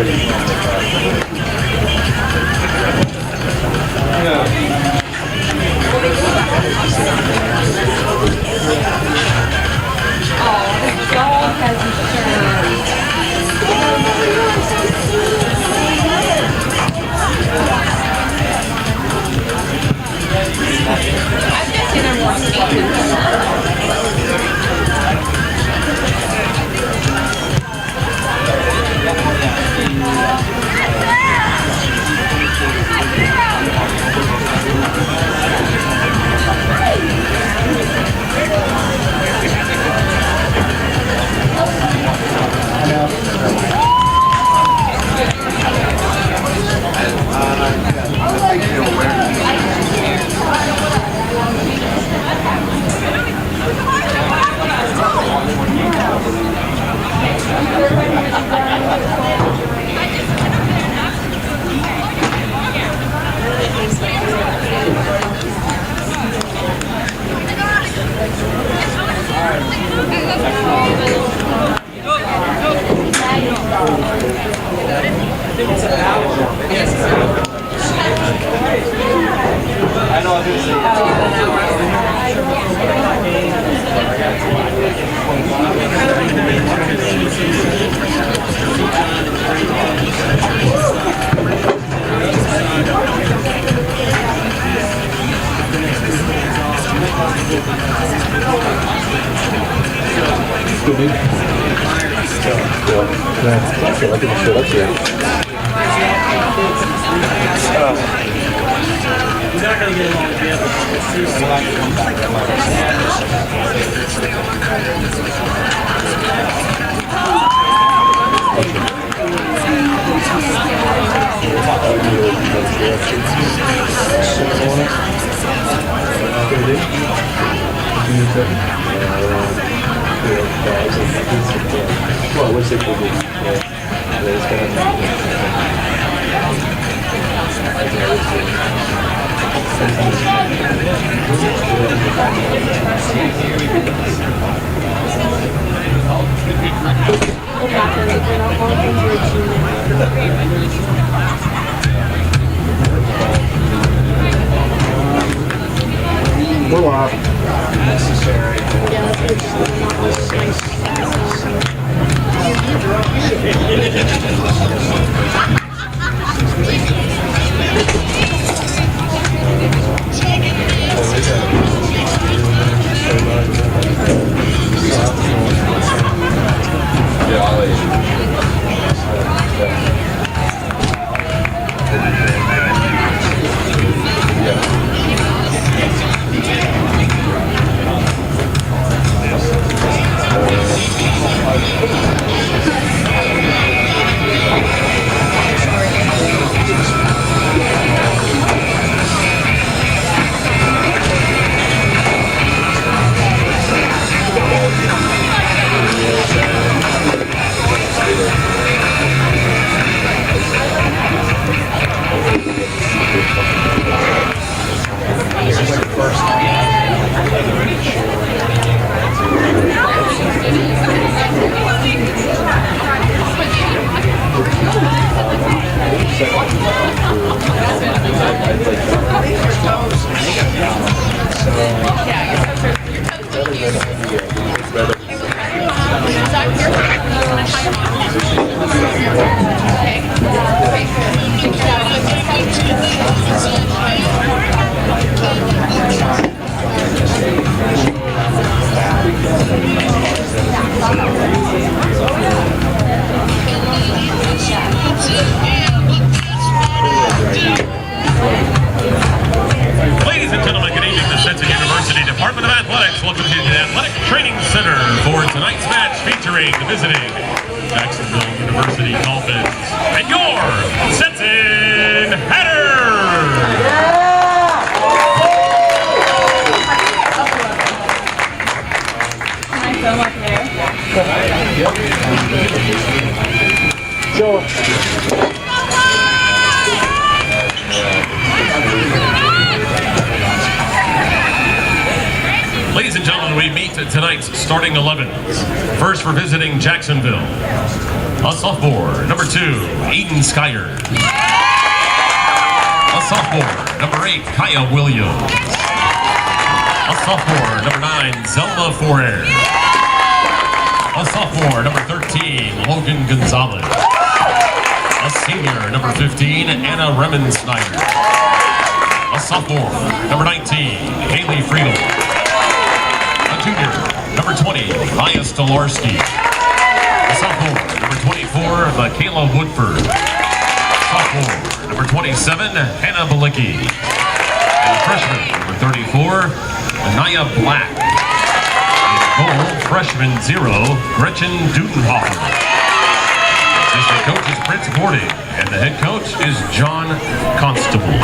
the dog has insurance. I've just seen her more speaking. Ladies and gentlemen, good evening. The Stetson University Department of Athletics welcomes you to the Athletic Training Center for tonight's match featuring the visiting Jacksonville University Dolphins and your Stetson Hatters! Can I film up there? Sure. Ladies and gentlemen, we meet tonight's starting 11. First for visiting Jacksonville, a sophomore, number 2, Eden Skyer. A sophomore, number 8, Kaya Williams. A sophomore, number 9, Zelma Forer. A sophomore, number 13, Logan Gonzalez. A senior, number 15, Anna Remensnyder. A sophomore, number 19, Haley Friedel. A junior, number 20, Maya Stolarski. A sophomore, number 24, Michaela Woodford. Sophomore, number 27, Hannah Balicki. And a freshman, number 34, Anaya Black. In goal, freshman 0, Gretchen Dudenhofer. Assistant coach is Prince Gordon, and the head coach is John Constable.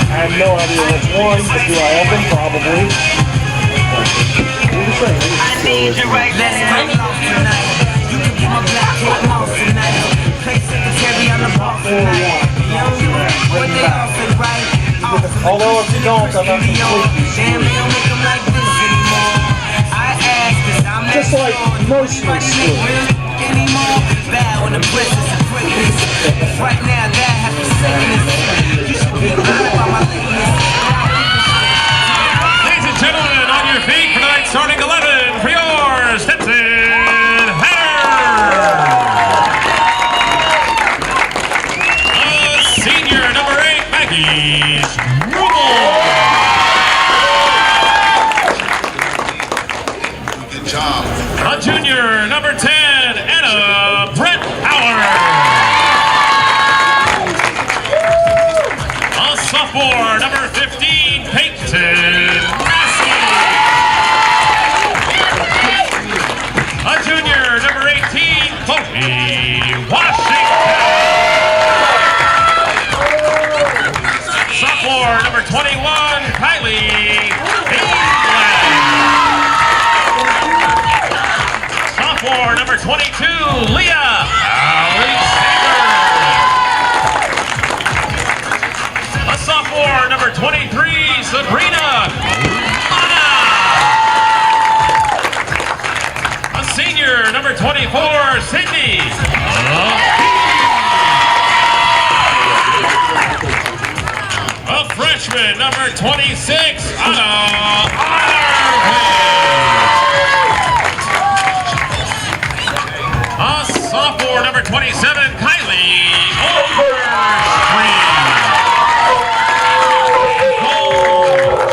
I have no idea which one, but do I have them? Probably. Although if you don't, I'm not completely screwed. Just like mostly screwed. Right now, that has to say Ladies and gentlemen, on your feet for tonight's starting 11 for your Stetson Hatters. A senior, number 8, Maggie Struble. Good job. A junior, number 10, Anna Brett Howard. A sophomore, number 15, Peyton Massey. A junior, number 18, Chloe Washington. Sophomore, number 21, Kylie England. Sophomore, number 22, Leah Alexander. A sophomore, number 23, Sabrina Mana. A senior, number 24, Sydney. A freshman, number 26, Anna Arvin. A sophomore, number 27, Kylie Overstreet.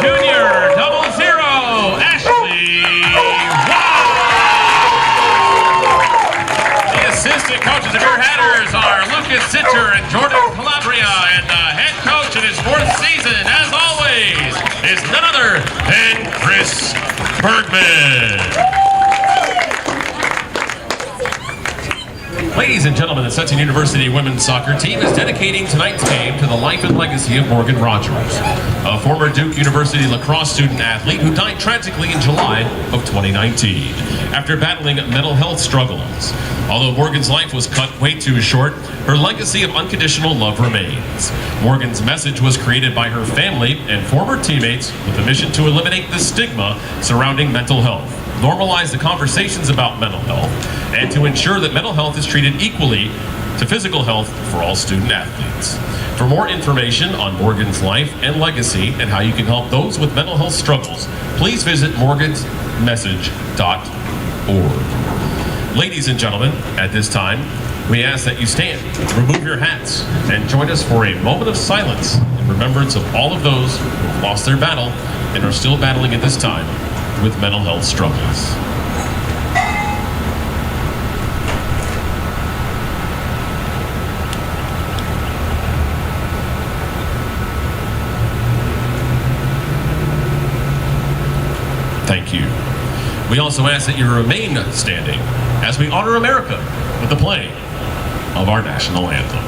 Junior, 00, Ashley Wow. The assistant coaches of your Hatters are Lucas Sitcher and Jordan Calabria, and the head coach in his 4th season, as always, is none other than Chris Bergman. Ladies and gentlemen, the Stetson University women's soccer team is dedicating tonight's game to the life and legacy of Morgan Rogers, a former Duke University lacrosse student-athlete who died tragically in July of 2019 after battling mental health struggles. Although Morgan's life was cut way too short, her legacy of unconditional love remains. Morgan's message was created by her family and former teammates with the mission to eliminate the stigma surrounding mental health, normalize the conversations about mental health, and to ensure that mental health is treated equally to physical health for all student athletes. For more information on Morgan's life and legacy and how you can help those with mental health struggles, please visit morgansmessage.org. Ladies and gentlemen, at this time, we ask that you stand, remove your hats, and join us for a moment of silence in remembrance of all of those who have lost their battle and are still battling at this time with mental health struggles. Thank you. We also ask that you remain standing as we honor America with the playing of our national anthem.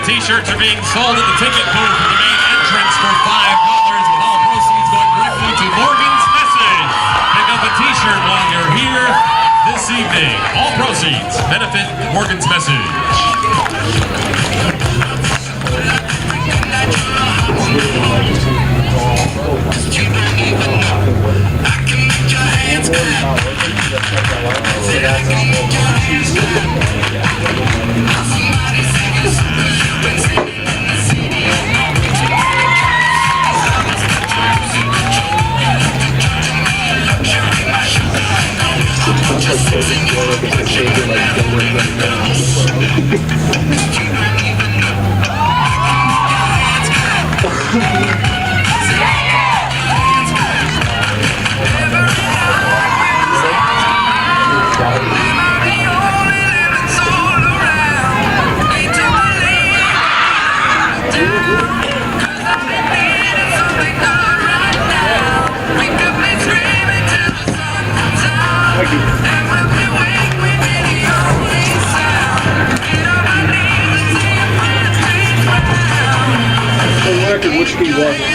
T-shirts are being sold at the ticket booth in the main entrance for $5, with all proceeds going directly to Morgan's Message. Pick up a T-shirt while you're here this evening. All proceeds benefit Morgan's Message. Which speed was it?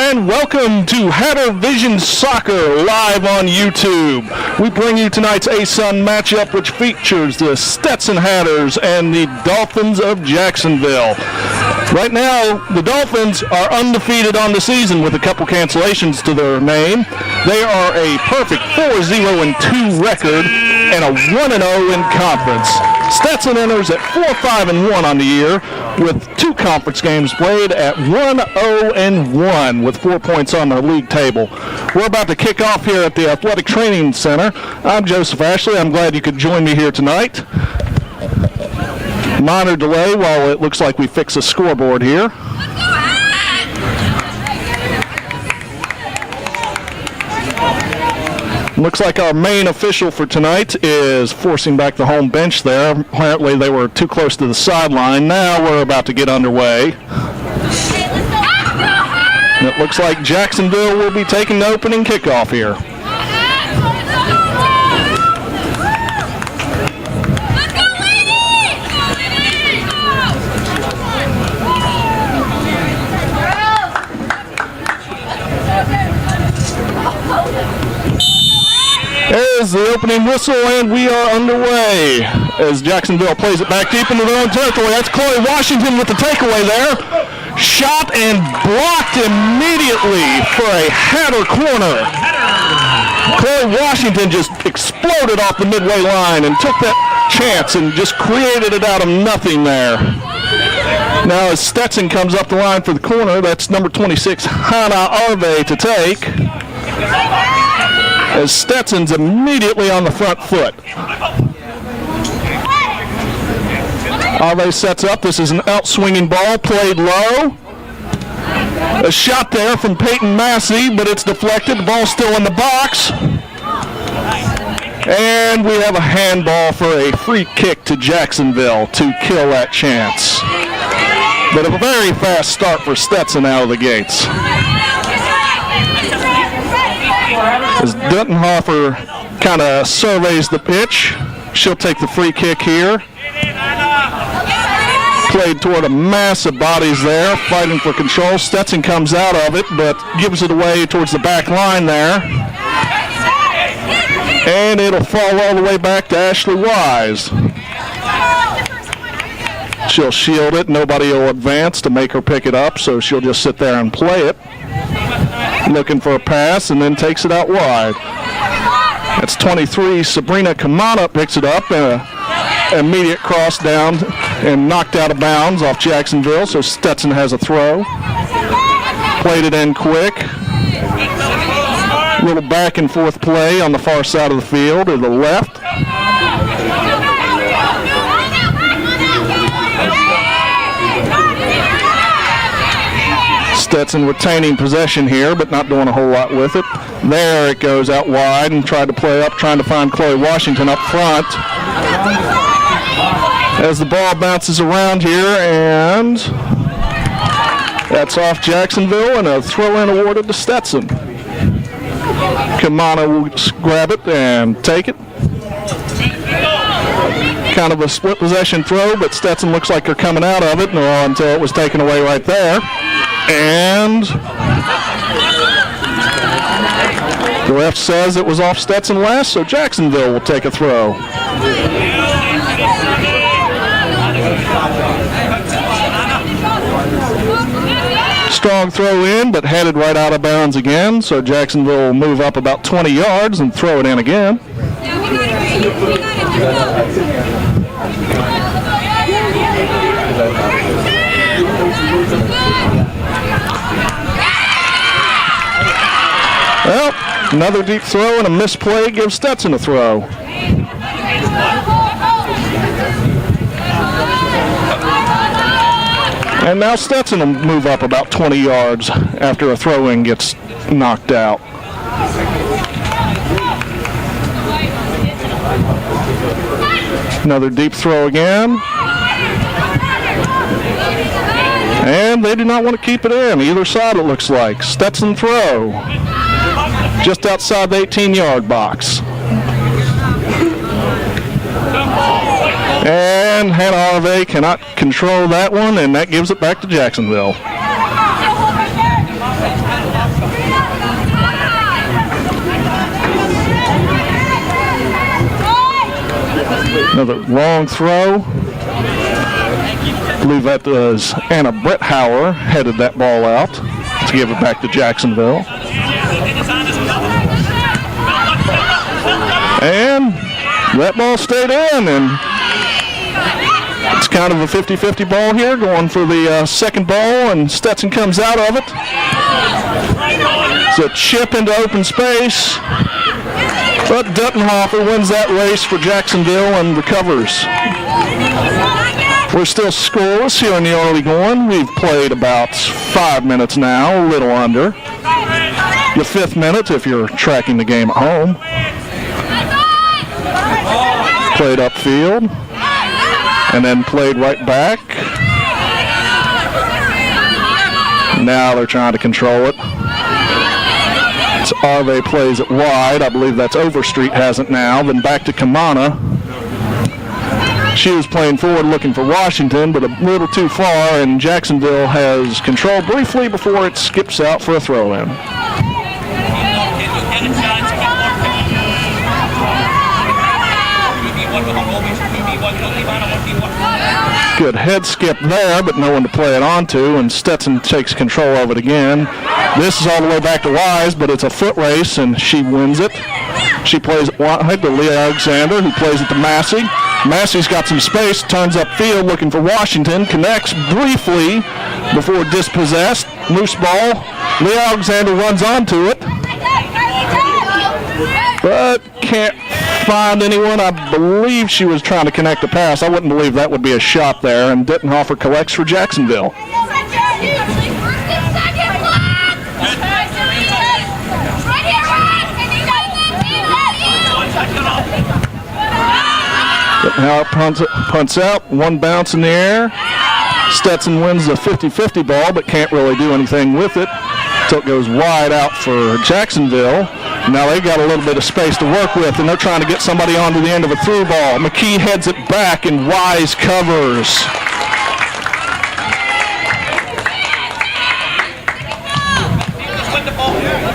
Welcome to Hatter Vision Soccer live on YouTube. We bring you tonight's A-Sun matchup, which features the Stetson Hatters and the Dolphins of Jacksonville. Right now, the Dolphins are undefeated on the season with a couple cancellations to their name. They are a perfect 4-0-2 record and a 1-0 in conference. Stetson enters at 4-5-1 on the year, with 2 conference games played at 1-0-1 with 4 points on the league table. We're about to kick off here at the Athletic Training Center. I'm Joseph Ashley. I'm glad you could join me here tonight. Minor delay while it looks like we fix a scoreboard here. Looks like our main official for tonight is forcing back the home bench there. Apparently they were too close to the sideline. Now we're about to get underway. It looks like Jacksonville will be taking the opening kickoff here. is the opening whistle, and we are underway as Jacksonville plays it back deep into their own territory. That's Chloe Washington with the takeaway there. Shot and blocked immediately for a Hatter corner. Chloe Washington just exploded off the midway line and took that chance and just created it out of nothing there. Now as Stetson comes up the line for the corner, that's number 26, Hannah Arve to take. As Stetson's immediately on the front foot. Arve sets up. This is an out-swinging ball, played low. A shot there from Peyton Massey, but it's deflected. The ball's still in the box. And we have a handball for a free kick to Jacksonville to kill that chance. But a very fast start for Stetson out of the gates. As Duttenhofer kind of surveys the pitch, she'll take the free kick here. Played toward a mass of bodies there, fighting for control. Stetson comes out of it, but gives it away towards the back line there. And it'll fall all the way back to Ashley Wise. She'll shield it. Nobody will advance to make her pick it up, so she'll just sit there and play it. Looking for a pass, and then takes it out wide. That's 23. Sabrina Kamana picks it up, and an immediate cross down and knocked out of bounds off Jacksonville, so Stetson has a throw. Played it in quick. A little back and forth play on the far side of the field, to the left. Stetson retaining possession here, but not doing a whole lot with it. There it goes out wide and tried to play up, trying to find Chloe Washington up front. As the ball bounces around here, and that's off Jacksonville, and a throw-in awarded to Stetson. Kamana will grab it and take it. Kind of a split possession throw, but Stetson looks like they're coming out of it until it was taken away right there. And the ref says it was off Stetson last, so Jacksonville will take a throw. Strong throw in, but headed right out of bounds again, so Jacksonville will move up about 20 yards and throw it in again. Well, another deep throw and a misplay gives Stetson a throw. And now Stetson will move up about 20 yards after a throw-in gets knocked out. Another deep throw again. And they do not want to keep it in. Either side, it looks like. Stetson throw. Just outside the 18-yard box. And Hannah Arve cannot control that one, and that gives it back to Jacksonville. Another long throw. I believe that was Anna Bretthauer headed that ball out to give it back to Jacksonville. And that ball stayed in, and it's kind of a 50-50 ball here, going for the second ball, and Stetson comes out of it. It's a chip into open space, but Duttenhofer wins that race for Jacksonville and recovers. We're still scoreless here in the early going. We've played about 5 minutes now, a little under. The 5th minute if you're tracking the game at home. Played upfield, and then played right back. Now they're trying to control it. It's Arve plays it wide. I believe that's Overstreet has it now. Then back to Kamana. She was playing forward looking for Washington, but a little too far, and Jacksonville has control briefly before it skips out for a throw-in. Good head skip there, but no one to play it onto, and Stetson takes control of it again. This is all the way back to Wise, but it's a foot race, and she wins it. She plays it wide to Leah Alexander, who plays it to Massey. Massey's got some space, turns upfield looking for Washington, connects briefly before dispossessed. Loose ball. Leah Alexander runs onto it, but can't find anyone. I believe she was trying to connect the pass. I wouldn't believe that would be a shot there, and Dittenhofer collects for Jacksonville. Dittenhofer punts out, one bounce in the air. Stetson wins the 50-50 ball, but can't really do anything with it until it goes wide out for Jacksonville. Now they've got a little bit of space to work with, and they're trying to get somebody onto the end of a through ball. McKee heads it back, and Wise covers.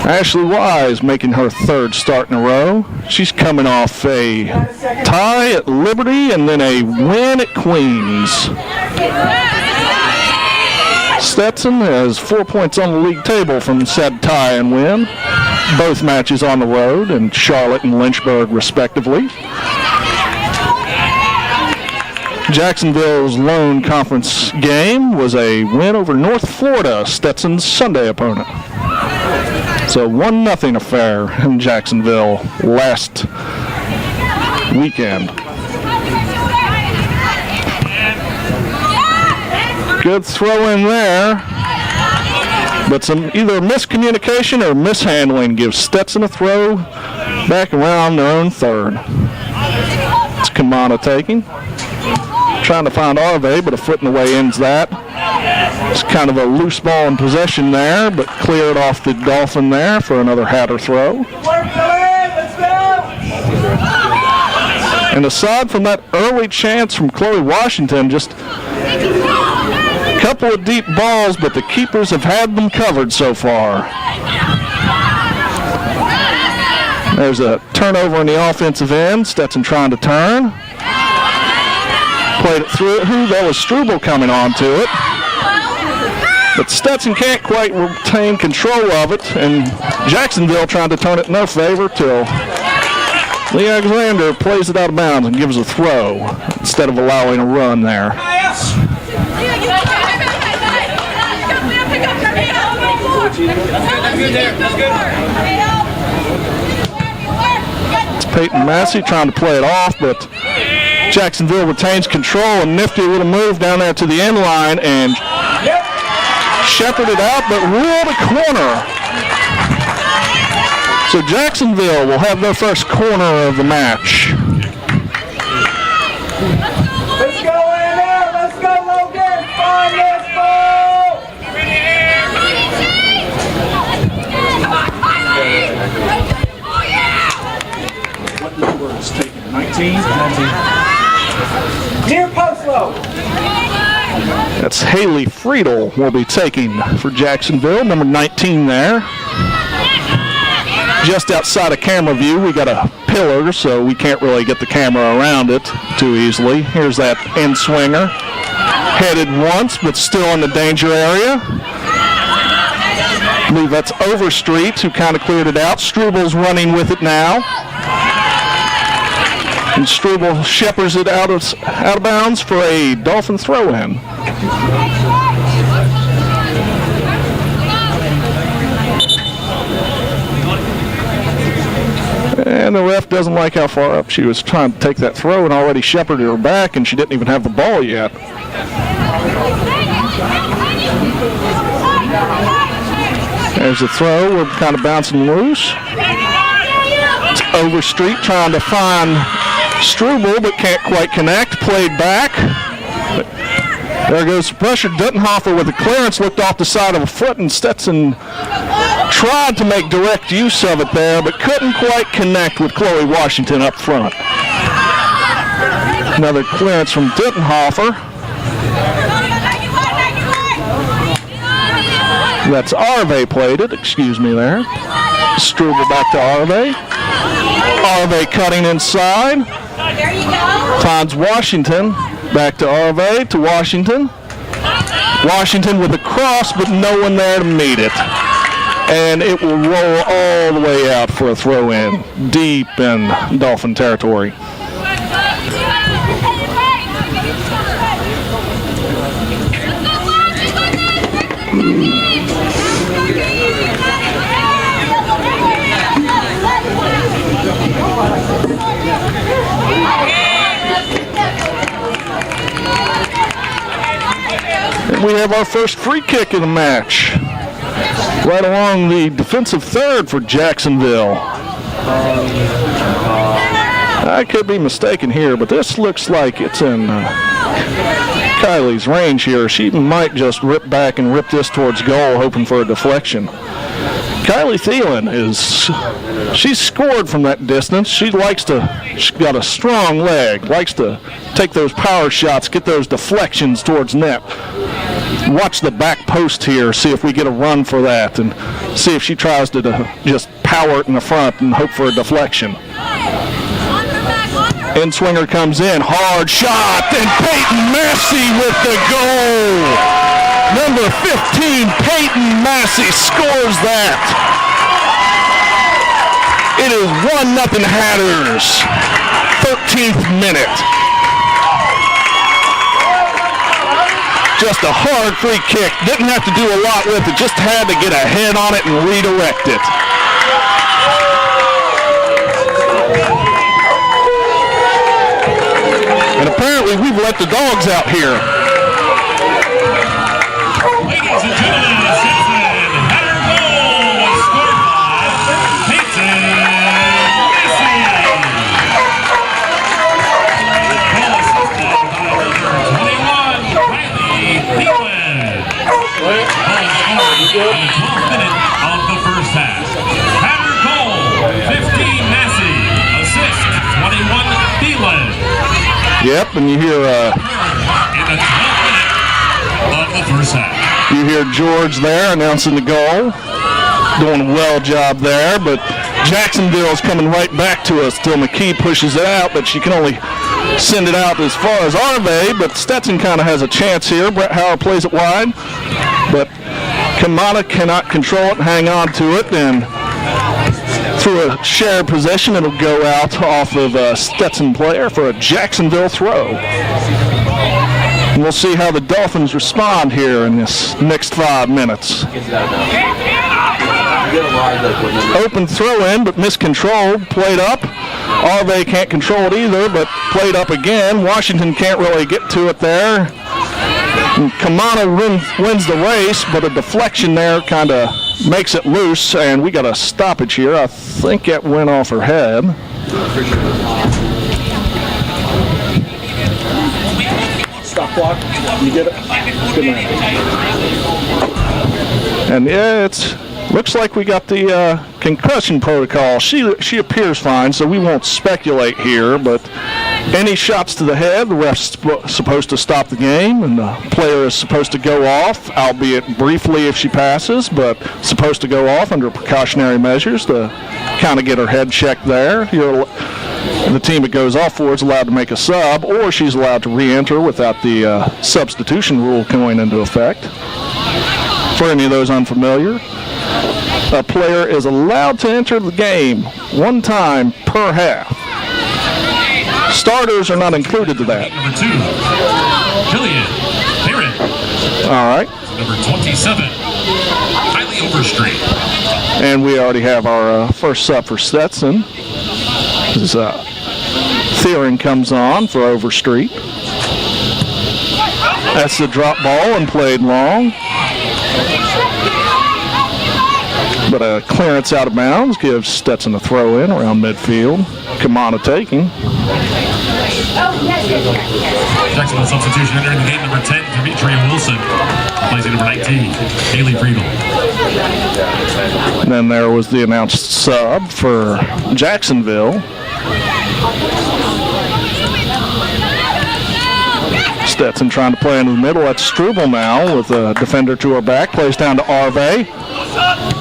Ashley Wise making her third start in a row. She's coming off a tie at Liberty and then a win at Queens. Stetson has 4 points on the league table from said tie and win. Both matches on the road in Charlotte and Lynchburg, respectively. Jacksonville's lone conference game was a win over North Florida, Stetson's Sunday opponent. So 1-0 affair in Jacksonville last weekend. Good throw in there, but some either miscommunication or mishandling gives Stetson a throw back around their own third. It's Kamana taking. Trying to find Arve, but a foot in the way ends that. It's kind of a loose ball in possession there, but cleared off the Dolphin there for another Hatter throw. And aside from that early chance from Chloe Washington, just a couple of deep balls, but the keepers have had them covered so far. There's a turnover in the offensive end. Stetson trying to turn. Played it through. That was Struble coming on to it. But Stetson can't quite retain control of it, and Jacksonville trying to turn it in their favor till Lee Alexander plays it out of bounds and gives a throw instead of allowing a run there. It's Peyton Massey trying to play it off, but Jacksonville retains control, and nifty little move down there to the end line and shepherded out, but ruled a corner. So Jacksonville will have their first corner of the match. Let's go in there. Let's go, Logan. Find this ball. What number is taken? 19? Near post low. That's Haley Friedel will be taking for Jacksonville, number 19 there. Just outside of camera view, we got a pillar, so we can't really get the camera around it too easily. Here's that end swinger. Headed once, but still in the danger area. I believe that's Overstreet who kind of cleared it out. Struble's running with it now. And Struble shepherds it out of bounds for a Dolphin throw-in. And the ref doesn't like how far up she was trying to take that throw and already shepherded her back, and she didn't even have the ball yet. There's a throw. We're kind of bouncing loose. It's Overstreet trying to find Struble, but can't quite connect. Played back. But there goes the pressure. Dittenhofer with the clearance looked off the side of a foot, and Stetson tried to make direct use of it there, but couldn't quite connect with Chloe Washington up front. Another clearance from Dittenhofer. That's Arve played it, excuse me there. Struble back to Arve. Arve cutting inside. Finds Washington. Back to Arve, to Washington. Washington with a cross, but no one there to meet it. And it will roll all the way out for a throw-in, deep in Dolphin territory. And we have our first free kick of the match. Right along the defensive third for Jacksonville. I could be mistaken here, but this looks like it's in Kylie's range here. She might just rip back and rip this towards goal, hoping for a deflection. Kylie Thielen she's scored from that distance. She's got a strong leg, likes to take those power shots, get those deflections towards net. Watch the back post here, see if we get a run for that, and see if she tries to just power it in the front and hope for a deflection. In-swinger comes in, hard shot, and Peyton Massey with the goal. Number 15, Peyton Massey scores that. It is 1-0 Hatters, 13th minute. Just a hard free kick. Didn't have to do a lot with it. Just had to get a head on it and redirect it. And apparently we've let the dogs out here. Ladies and gentlemen, the Stetson Hatter goal was scored by Peyton Massey. Goal assisted by number 21, Kylie Thielen. Goal scored in the 12th minute of the first half. Hatter goal, 15 Massey. Assist, 21 Thielen. Yep, and you hear In the 12th minute of the first half. You hear George there announcing the goal. Doing a well job there, but Jacksonville's coming right back to us till McKee pushes it out, but she can only send it out as far as Arve, but Stetson kind of has a chance here. Brett Howard plays it wide, but Kamada cannot control it and hang on to it, and through a shared possession, it'll go out off of a Stetson player for a Jacksonville throw. And we'll see how the Dolphins respond here in this next 5 minutes. Open throw in, but miscontrolled. Played up. Arve can't control it either, but played up again. Washington can't really get to it there. And Kamada wins the race, but a deflection there kind of makes it loose, and we got a stoppage here. I think it went off her head. Stop clock. You get it? Good man. And yeah, looks like we got the concussion protocol. She appears fine, so we won't speculate here, but any shots to the head, the ref's supposed to stop the game, and the player is supposed to go off, albeit briefly if she passes, but supposed to go off under precautionary measures to kind of get her head checked there. The team it goes off for is allowed to make a sub, or she's allowed to re-enter without the substitution rule going into effect. For any of those unfamiliar, a player is allowed to enter the game one time per half. Starters are not included to that. Number 2, Jillian Barrett. All right. Number 27, Kylie Overstreet. And we already have our first sub for Stetson. Theron comes on for Overstreet. That's the drop ball and played long. But a clearance out of bounds gives Stetson a throw in around midfield. Kamada taking. Jacksonville substitution entering the game, number 10, Demetria Wilson. Plays number 19, Haley Friedel. And then there was the announced sub for Jacksonville. Stetson trying to play into the middle. That's Struble now with a defender to her back. Plays down to Arve.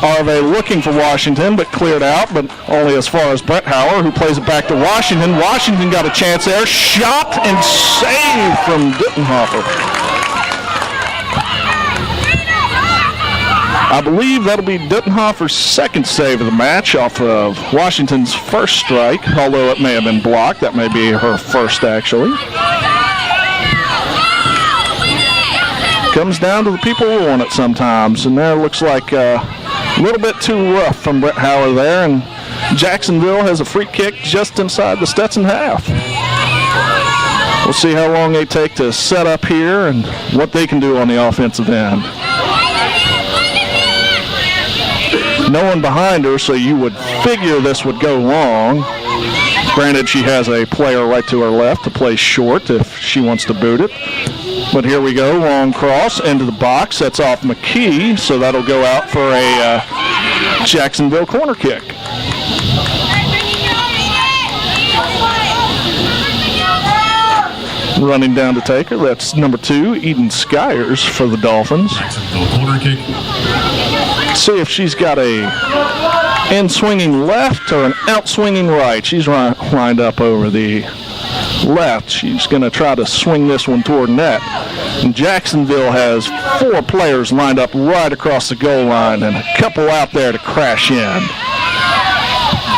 Arve looking for Washington, but cleared out, but only as far as Brett Hauer, who plays it back to Washington. Washington got a chance there. Shot and save from Dittenhofer. I believe that'll be Dittenhofer's second save of the match off of Washington's first strike, although it may have been blocked. That may be her first, actually. Comes down to the people who want it sometimes, and there looks like a little bit too rough from Brett Hauer there, and Jacksonville has a free kick just inside the Stetson half. We'll see how long they take to set up here and what they can do on the offensive end. No one behind her, so you would figure this would go long. Granted, she has a player right to her left to play short if she wants to boot it. But here we go, long cross into the box. That's off McKee, so that'll go out for a Jacksonville corner kick. Running down to take her, that's number 2, Eden Skyers for the Dolphins. Jacksonville corner kick. See if she's got a in-swinging left or an out-swinging right. She's lined up over the left. She's going to try to swing this one toward net. And Jacksonville has 4 players lined up right across the goal line and a couple out there to crash in.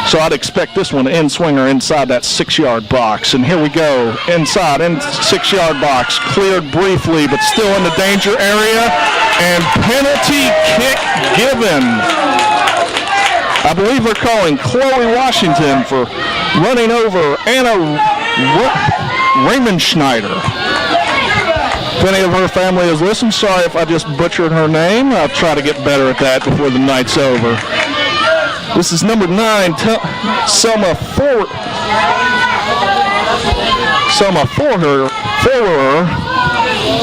So I'd expect this one to in-swinger inside that 6-yard box. And here we go, inside, in 6-yard box, cleared briefly, but still in the danger area. And penalty kick given. I believe they're calling Chloe Washington for running over Anna Raymond Schneider. If any of her family has listened, sorry if I just butchered her name. I'll try to get better at that before the night's over. This is number 9, Selma Forher.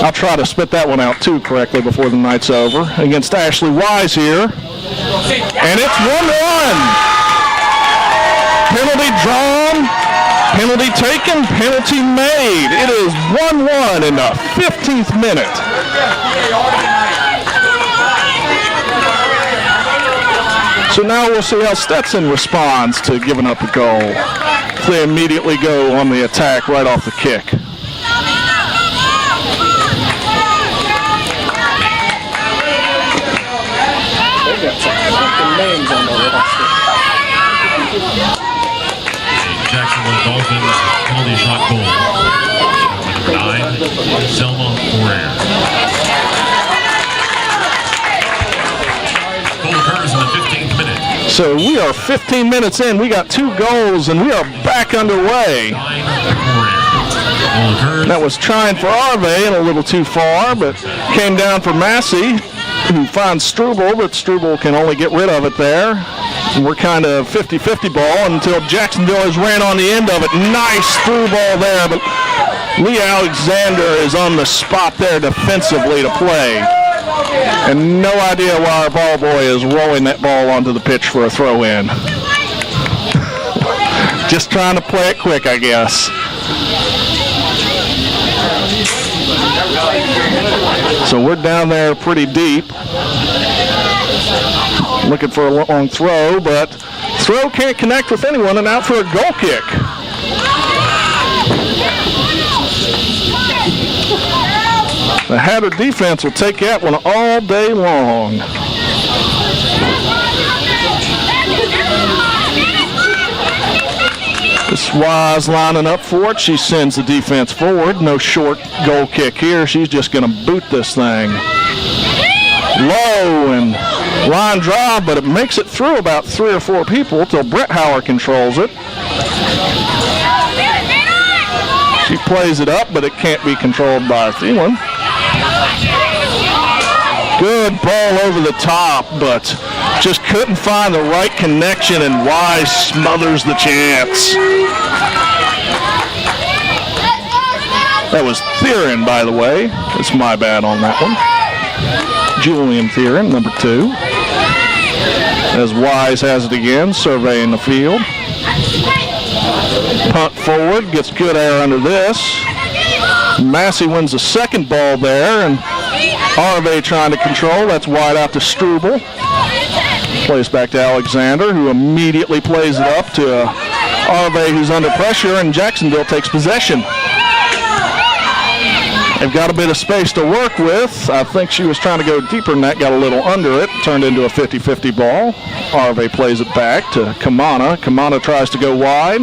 I'll try to spit that one out too correctly before the night's over. Against Ashley Wise here. And it's 1-1. Penalty drawn, penalty taken, penalty made. It is 1-1 in the 15th minute. So now we'll see how Stetson responds to giving up a goal. They immediately go on the attack right off the kick. Jacksonville Dolphins penalty shot goal. Number 9, Selma Forher. Goal occurs in the 15th minute. So we are 15 minutes in. We got 2 goals, and we are back underway. That was trying for Arve and a little too far, but came down for Massey, who finds Struble, but Struble can only get rid of it there. And we're kind of 50-50 ball until Jacksonville has ran on the end of it. Nice through ball there, but Lee Alexander is on the spot there defensively to play. And no idea why our ball boy is rolling that ball onto the pitch for a throw-in. Just trying to play it quick, I guess. So we're down there pretty deep. Looking for a long throw, but throw can't connect with anyone, and out for a goal kick. The Hatter defense will take that one all day long. This Wise lining up for it. She sends the defense forward. No short goal kick here. She's just going to boot this thing. Low and line drive, but it makes it through about 3 or 4 people till Brett Hauer controls it. She plays it up, but it can't be controlled by Thielen. Good ball over the top, but just couldn't find the right connection, and Wise smothers the chance. That was Theron, by the way. It's my bad on that one. Julian Theron, number 2. As Wise has it again, surveying the field. Punt forward, gets good air under this. Massey wins the second ball there, and Arve trying to control. That's wide out to Struble. Plays back to Alexander, who immediately plays it up to Arve, who's under pressure, and Jacksonville takes possession. They've got a bit of space to work with. I think she was trying to go deeper than that, got a little under it, turned into a 50-50 ball. Arve plays it back to Kamana. Kamana tries to go wide,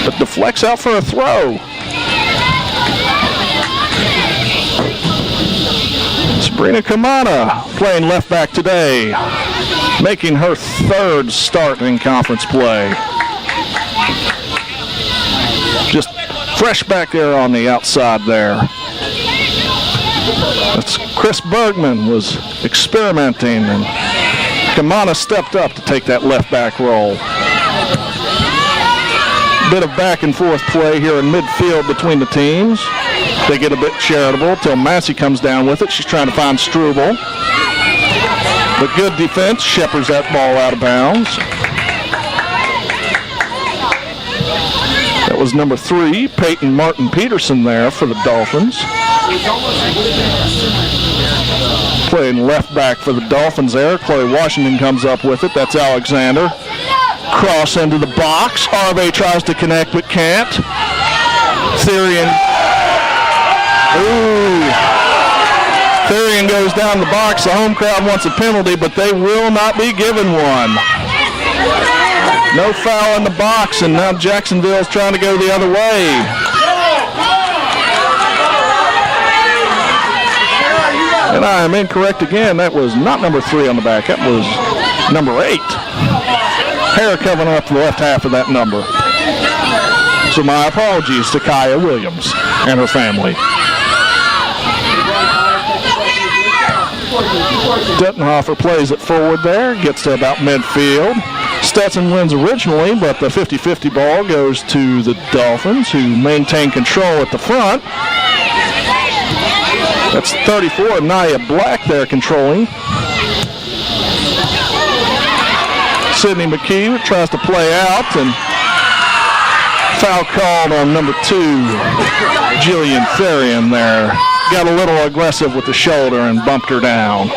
but deflects out for a throw. Sabrina Kamana playing left back today, making her third start in conference play. Just fresh back there on the outside there. That's Chris Bergman was experimenting, and Kamana stepped up to take that left back role. Bit of back and forth play here in midfield between the teams. They get a bit charitable till Massey comes down with it. She's trying to find Struble. But good defense, shepherds that ball out of bounds. That was number 3, Peyton Martin Peterson there for the Dolphins. Playing left back for the Dolphins there. Chloe Washington comes up with it. That's Alexander. Cross into the box. Arve tries to connect but can't. Therian. Ooh. Therian goes down the box. The home crowd wants a penalty, but they will not be given one. No foul in the box, and now Jacksonville's trying to go the other way. And I am incorrect again. That was not number 3 on the back. That was number 8. Hair covering up the left half of that number. So my apologies to Kaya Williams and her family. Dettenhofer plays it forward there, gets to about midfield. Stetson wins originally, but the 50-50 ball goes to the Dolphins, who maintain control at the front. That's 34, Nia Black there controlling. Sydney McKee tries to play out, and foul called on number 2, Jillian Therian there. Got a little aggressive with the shoulder and bumped her down.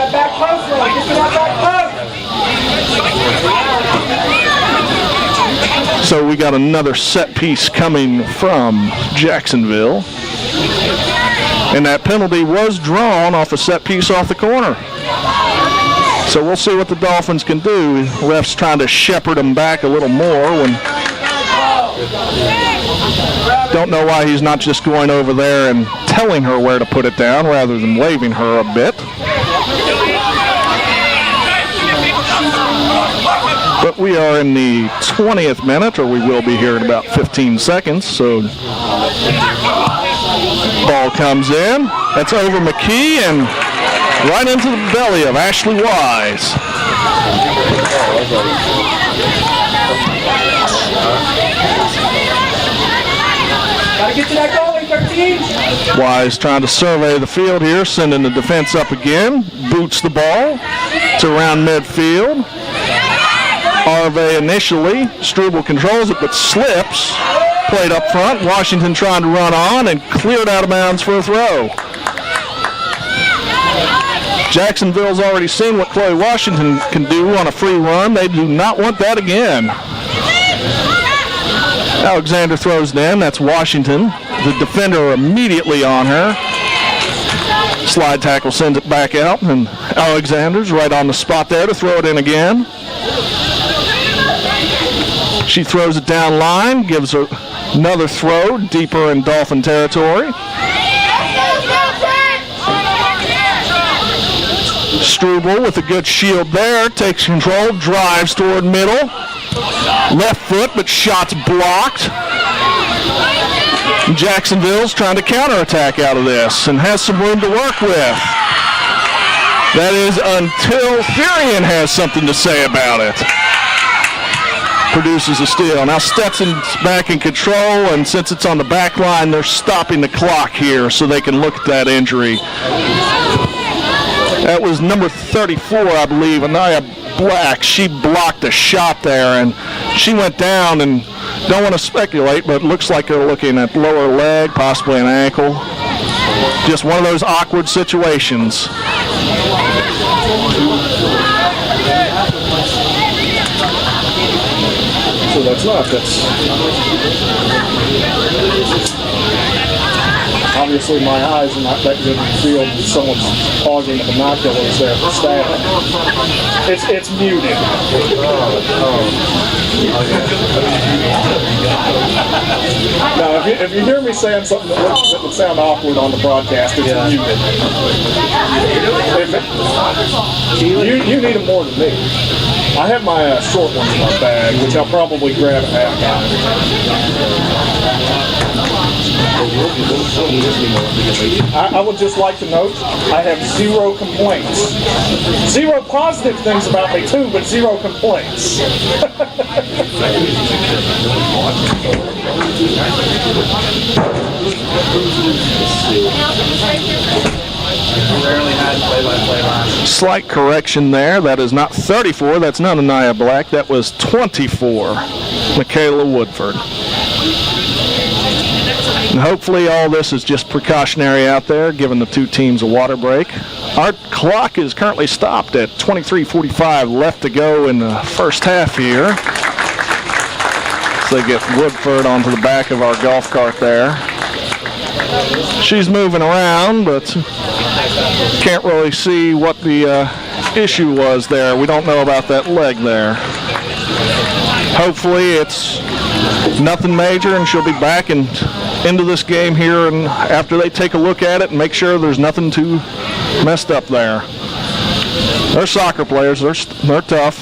So we got another set piece coming from Jacksonville. And that penalty was drawn off a set piece off the corner. So we'll see what the Dolphins can do. Ref's trying to shepherd them back a little more. Don't know why he's not just going over there and telling her where to put it down rather than waving her a bit. But we are in the 20th minute, or we will be here in about 15 seconds. So ball comes in. That's over McKee and right into the belly of Ashley Wise. Gotta get to that goalie, 13. Wise trying to survey the field here, sending the defense up again. Boots the ball to around midfield. Arve initially. Struble controls it but slips. Played up front. Washington trying to run on and cleared out of bounds for a throw. Jacksonville's already seen what Chloe Washington can do on a free run. They do not want that again. Alexander throws it in. That's Washington. The defender immediately on her. Slide tackle sends it back out, and Alexander's right on the spot there to throw it in again. She throws it down line, gives her another throw deeper in Dolphin territory. Struble with a good shield there, takes control, drives toward middle. Left foot, but shot's blocked. Jacksonville's trying to counterattack out of this and has some room to work with. That is until Therian has something to say about it. Produces a steal. Now Stetson's back in control, and since it's on the back line, they're stopping the clock here so they can look at that injury. That was number 34, I believe, Anaya Black. She blocked a shot there, and she went down, and don't want to speculate, but it looks like they're looking at lower leg, possibly an ankle. Just one of those awkward situations. So that's not. That's obviously my eyes are not that good in the field. Someone's hogging the binoculars there for staff. It's muted. Now, if you hear me saying something that would sound awkward on the broadcast, it's muted. You need them more than me. I have my short ones in my bag, which I'll probably grab at halftime. I would just like to note, I have 0 complaints. 0 positive things about me too, but 0 complaints. Slight correction there. That is not 34. That's not Anaya Black. That was 24. Michaela Woodford. And hopefully all this is just precautionary out there, giving the two teams a water break. Our clock is currently stopped at 23:45 left to go in the first half here. So they get Woodford onto the back of our golf cart there. She's moving around, but can't really see what the issue was there. We don't know about that leg there. Hopefully it's nothing major and she'll be back into this game here and after they take a look at it and make sure there's nothing too messed up there. They're soccer players. They're tough.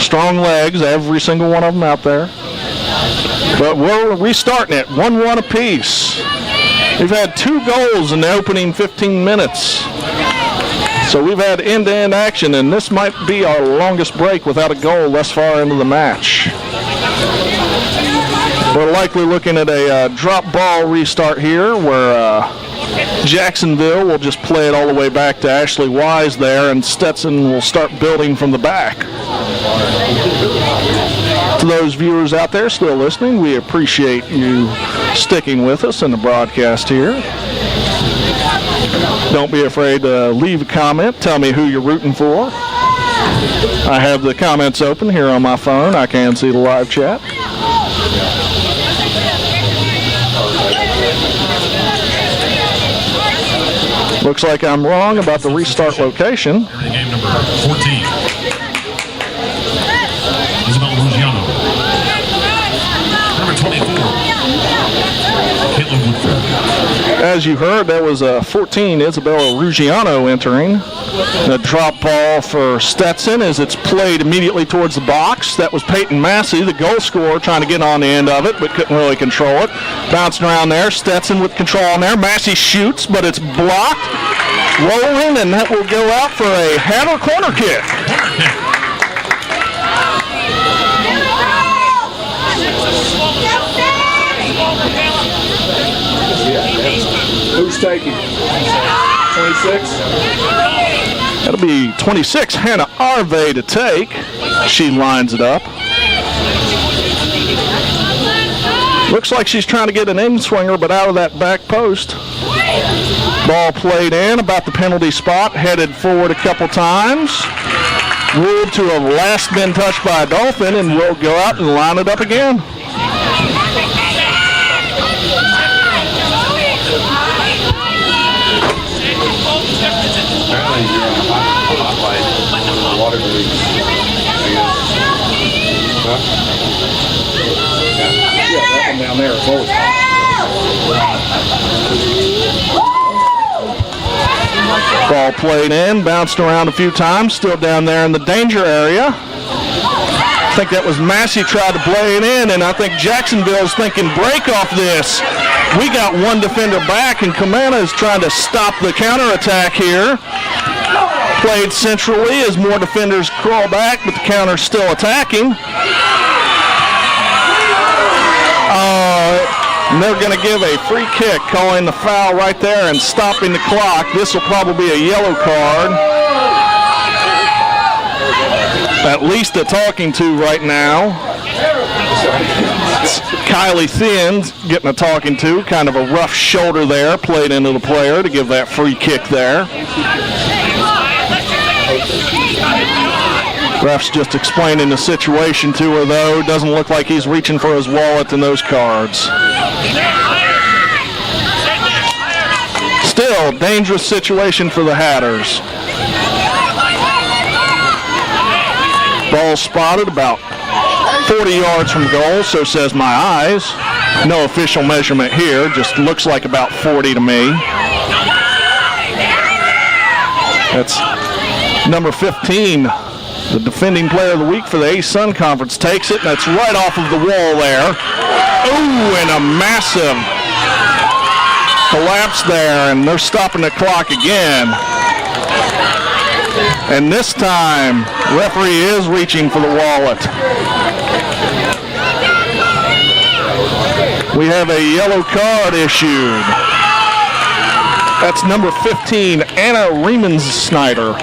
Strong legs, every single one of them out there. But we're restarting it, 1-1 apiece. We've had 2 goals in the opening 15 minutes. So we've had end-to-end action, and this might be our longest break without a goal thus far into the match. We're likely looking at a drop ball restart here where Jacksonville will just play it all the way back to Ashley Wise there, and Stetson will start building from the back. To those viewers out there still listening, we appreciate you sticking with us in the broadcast here. Don't be afraid to leave a comment. Tell me who you're rooting for. I have the comments open here on my phone. I can see the live chat. Looks like I'm wrong about the restart location. Game number 14. Isabel Ruggiano. Number 24. Caitlin Woodford. As you heard, that was 14, Isabella Ruggiano entering. The drop ball for Stetson as it's played immediately towards the box. That was Peyton Massey, the goal scorer, trying to get on the end of it, but couldn't really control it. Bouncing around there, Stetson with control on there. Massey shoots, but it's blocked. Rolling, and that will go out for a Hatter corner kick. Who's taking? 26? That'll be 26, Hannah Arve to take. She lines it up. Looks like she's trying to get an in-swinger, but out of that back post. Ball played in about the penalty spot, headed forward a couple times. Ruled to have last been touched by a Dolphin, and will go out and line it up again. Down there is always ball played in, bounced around a few times, still down there in the danger area. I think that was Massey tried to play it in, and I think Jacksonville's thinking break off this. We got one defender back, and Kamana is trying to stop the counterattack here. Played centrally as more defenders crawl back, but the counter's still attacking. And they're going to give a free kick, calling the foul right there and stopping the clock. This will probably be a yellow card. At least a talking to right now. It's Kylie Thin getting a talking to. Kind of a rough shoulder there, played into the player to give that free kick there. Ref's just explaining the situation to her, though. Doesn't look like he's reaching for his wallet in those cards. Still, dangerous situation for the Hatters. Ball spotted about 40 yards from goal, so says my eyes. No official measurement here, just looks like about 40 to me. That's number 15, the defending player of the week for the A-Sun Conference, takes it, and that's right off of the wall there. Ooh, and a massive collapse there, and they're stopping the clock again. And this time, referee is reaching for the wallet. We have a yellow card issued. That's number 15, Anna Riemann-Snyder.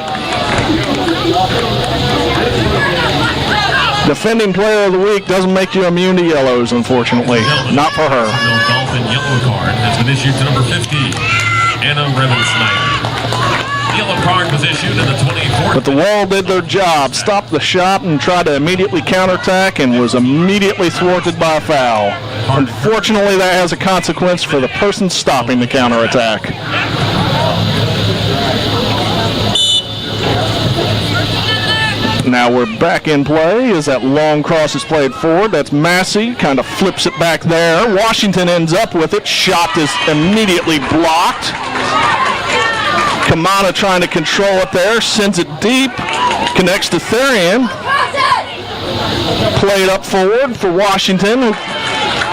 Defending player of the week doesn't make you immune to yellows, unfortunately. Not for her. Dolphin yellow card has been issued to number 50, Anna Riemann-Snyder. Yellow card was issued in the 24th. But the wall did their job, stopped the shot and tried to immediately counterattack and was immediately thwarted by a foul. Unfortunately, that has a consequence for the person stopping the counterattack. Now we're back in play as that long cross is played forward. That's Massey, kind of flips it back there. Washington ends up with it. Shot is immediately blocked. Kamana trying to control it there, sends it deep, connects to Therian. Played up forward for Washington, who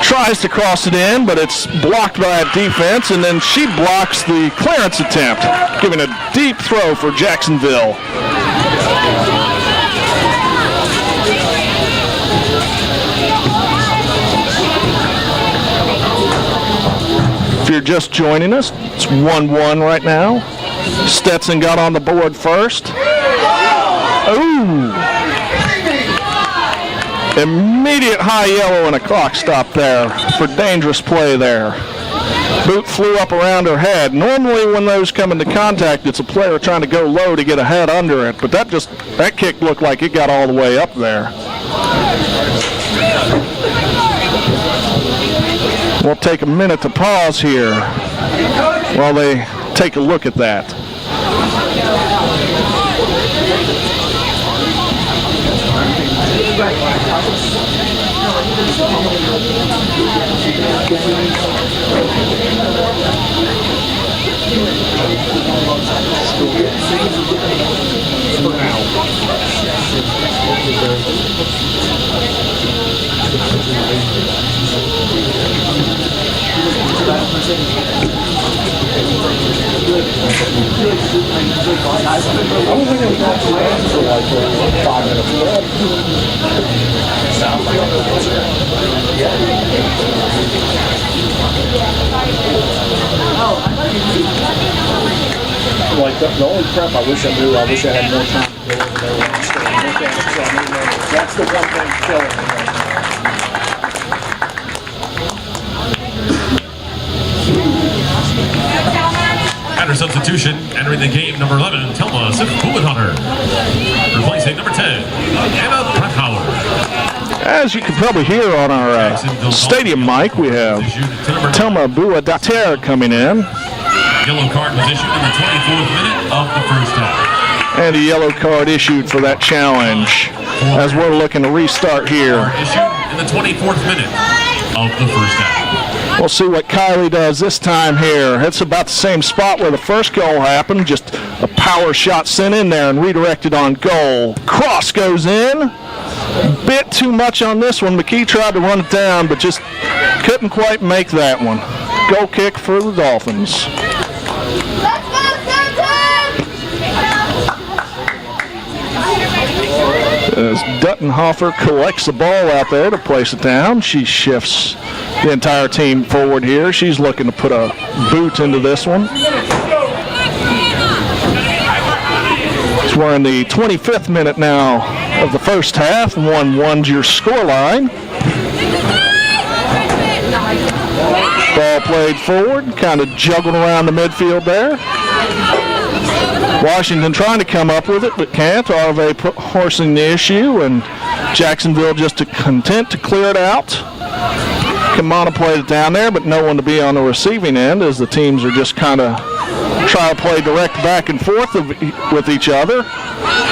tries to cross it in, but it's blocked by a defense, and then she blocks the clearance attempt, giving a deep throw for Jacksonville. If you're just joining us, it's 1-1 right now. Stetson got on the board first. Ooh! Immediate high yellow and a clock stop there for dangerous play there. Boot flew up around her head. Normally when those come into contact, it's a player trying to go low to get a head under it, but that kick looked like it got all the way up there. We'll take a minute to pause here while they take a look at that. Like the only prep I wish I knew, I wish I had more time to go over there and look at it. So I mean, that's the one thing killing me right now. After substitution, entering the game, number 11, Telma Hunter, replacing number 10, Anna Brackhauer. As you can probably hear on our stadium mic, we have Telma Buadater coming in. Yellow card was issued in the 24th minute of the first half. And a yellow card issued for that challenge as we're looking to restart here. Issued in the 24th minute of the first half. We'll see what Kylie does this time here. It's about the same spot where the first goal happened, just a power shot sent in there and redirected on goal. Cross goes in. Bit too much on this one. McKee tried to run it down, but just couldn't quite make that one. Goal kick for the Dolphins. As Duttenhofer collects the ball out there to place it down, she shifts the entire team forward here. She's looking to put a boot into this one. So we're in the 25th minute now of the first half. 1-1's your scoreline. Ball played forward, kind of juggled around the midfield there. Washington trying to come up with it, but can't. Arve horsing the issue, and Jacksonville just content to clear it out. Kamana played it down there, but no one to be on the receiving end as the teams are just kind of trying to play direct back and forth with each other.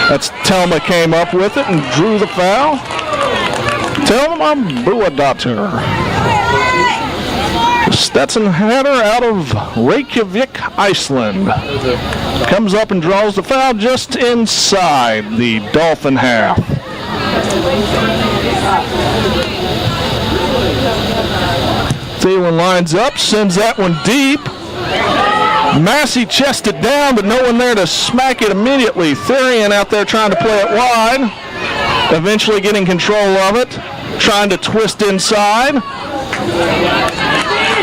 That's Telma came up with it and drew the foul. Telma Buadatur. Stetson Hatter out of Reykjavik, Iceland. Comes up and draws the foul just inside the Dolphin half. Thielen lines up, sends that one deep. Massey chested down, but no one there to smack it immediately. Therian out there trying to play it wide. Eventually getting control of it. Trying to twist inside.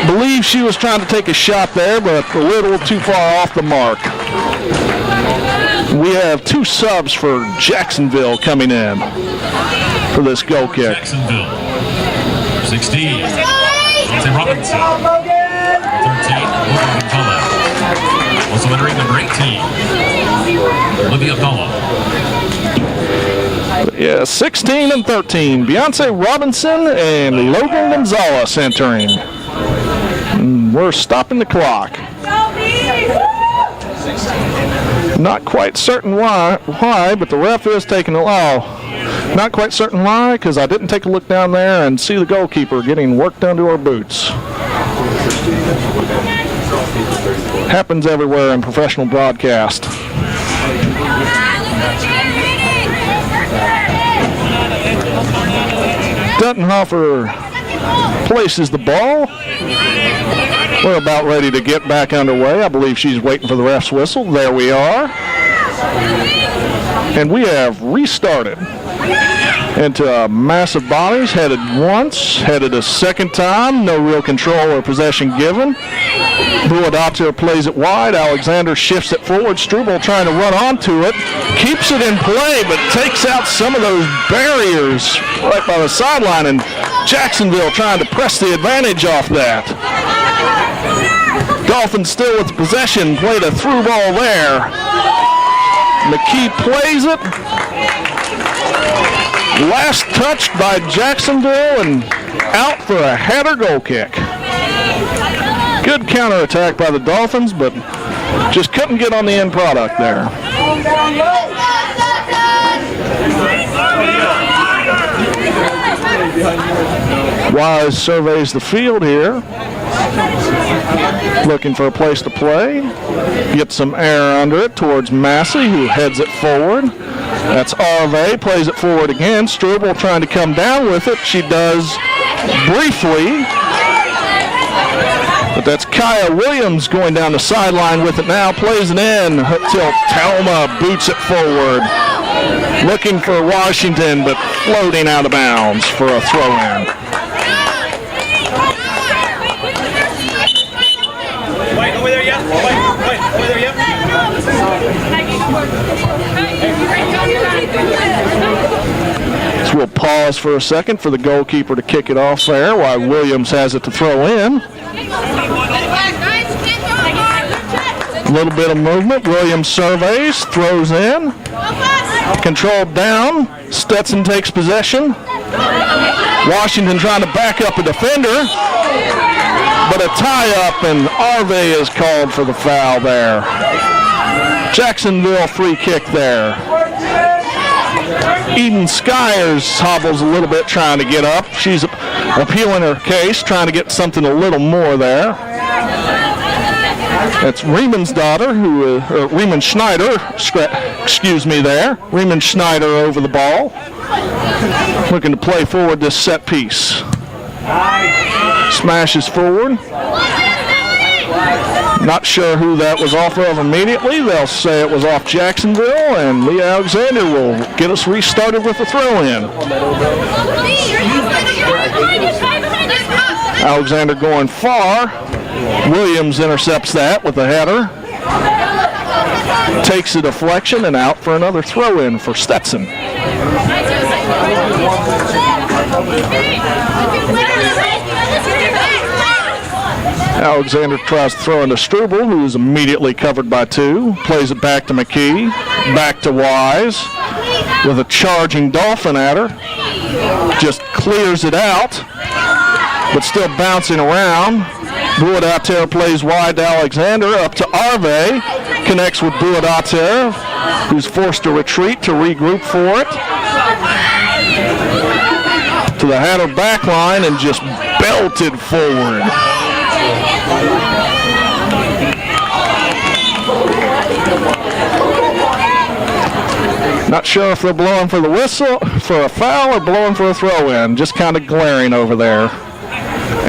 Believe she was trying to take a shot there, but a little too far off the mark. We have 2 subs for Jacksonville coming in for this goal kick. Jacksonville, 16. Lindsay Robinson. 13. Logan Cullen. Also entering number 18. Olivia Bella. Yeah, 16 and 13. Beyonce Robinson and Logan Gonzalez entering. We're stopping the clock. Not quite certain why, but the ref is taking a while. Not quite certain why, because I didn't take a look down there and see the goalkeeper getting work done to her boots. Happens everywhere in professional broadcast. Duttenhofer places the ball. We're about ready to get back underway. I believe she's waiting for the ref's whistle. There we are. And we have restarted into massive bodies, headed once, headed a second time. No real control or possession given. Buadatur plays it wide. Alexander shifts it forward. Struble trying to run onto it. Keeps it in play, but takes out some of those barriers right by the sideline. And Jacksonville trying to press the advantage off that. Dolphins still with possession. Played a through ball there. McKee plays it. Last touched by Jacksonville and out for a header goal kick. Good counterattack by the Dolphins, but just couldn't get on the end product there. Wise surveys the field here. Looking for a place to play. Gets some air under it towards Massey, who heads it forward. That's Arve, plays it forward again. Struble trying to come down with it. She does briefly. But that's Kaya Williams going down the sideline with it now. Plays it in until Telma boots it forward. Looking for Washington, but floating out of bounds for a throw-in. Wait, over there yet? Wait, over there yet? So we'll pause for a second for the goalkeeper to kick it off there while Williams has it to throw in. A little bit of movement. Williams surveys, throws in. Controlled down. Stetson takes possession. Washington trying to back up a defender. But a tie-up, and Arve is called for the foul there. Jacksonville free kick there. Eden Skyers hobbles a little bit trying to get up. She's appealing her case, trying to get something a little more there. That's Riemann's daughter, Riemann Schneider, excuse me there. Riemann Schneider over the ball. Looking to play forward this set piece. Smashes forward. Not sure who that was off of immediately. They'll say it was off Jacksonville, and Lee Alexander will get us restarted with the throw-in. Alexander going far. Williams intercepts that with a header. Takes a deflection and out for another throw-in for Stetson. Alexander tries to throw into Struble, who is immediately covered by two. Plays it back to McKee. Back to Wise with a charging Dolphin at her. Just clears it out, but still bouncing around. Buadater plays wide to Alexander, up to Arve. Connects with Buadater, who's forced to retreat to regroup for it. To the Hatter back line and just belted forward. Not sure if they're blowing for the whistle, for a foul, or blowing for a throw-in. Just kind of glaring over there.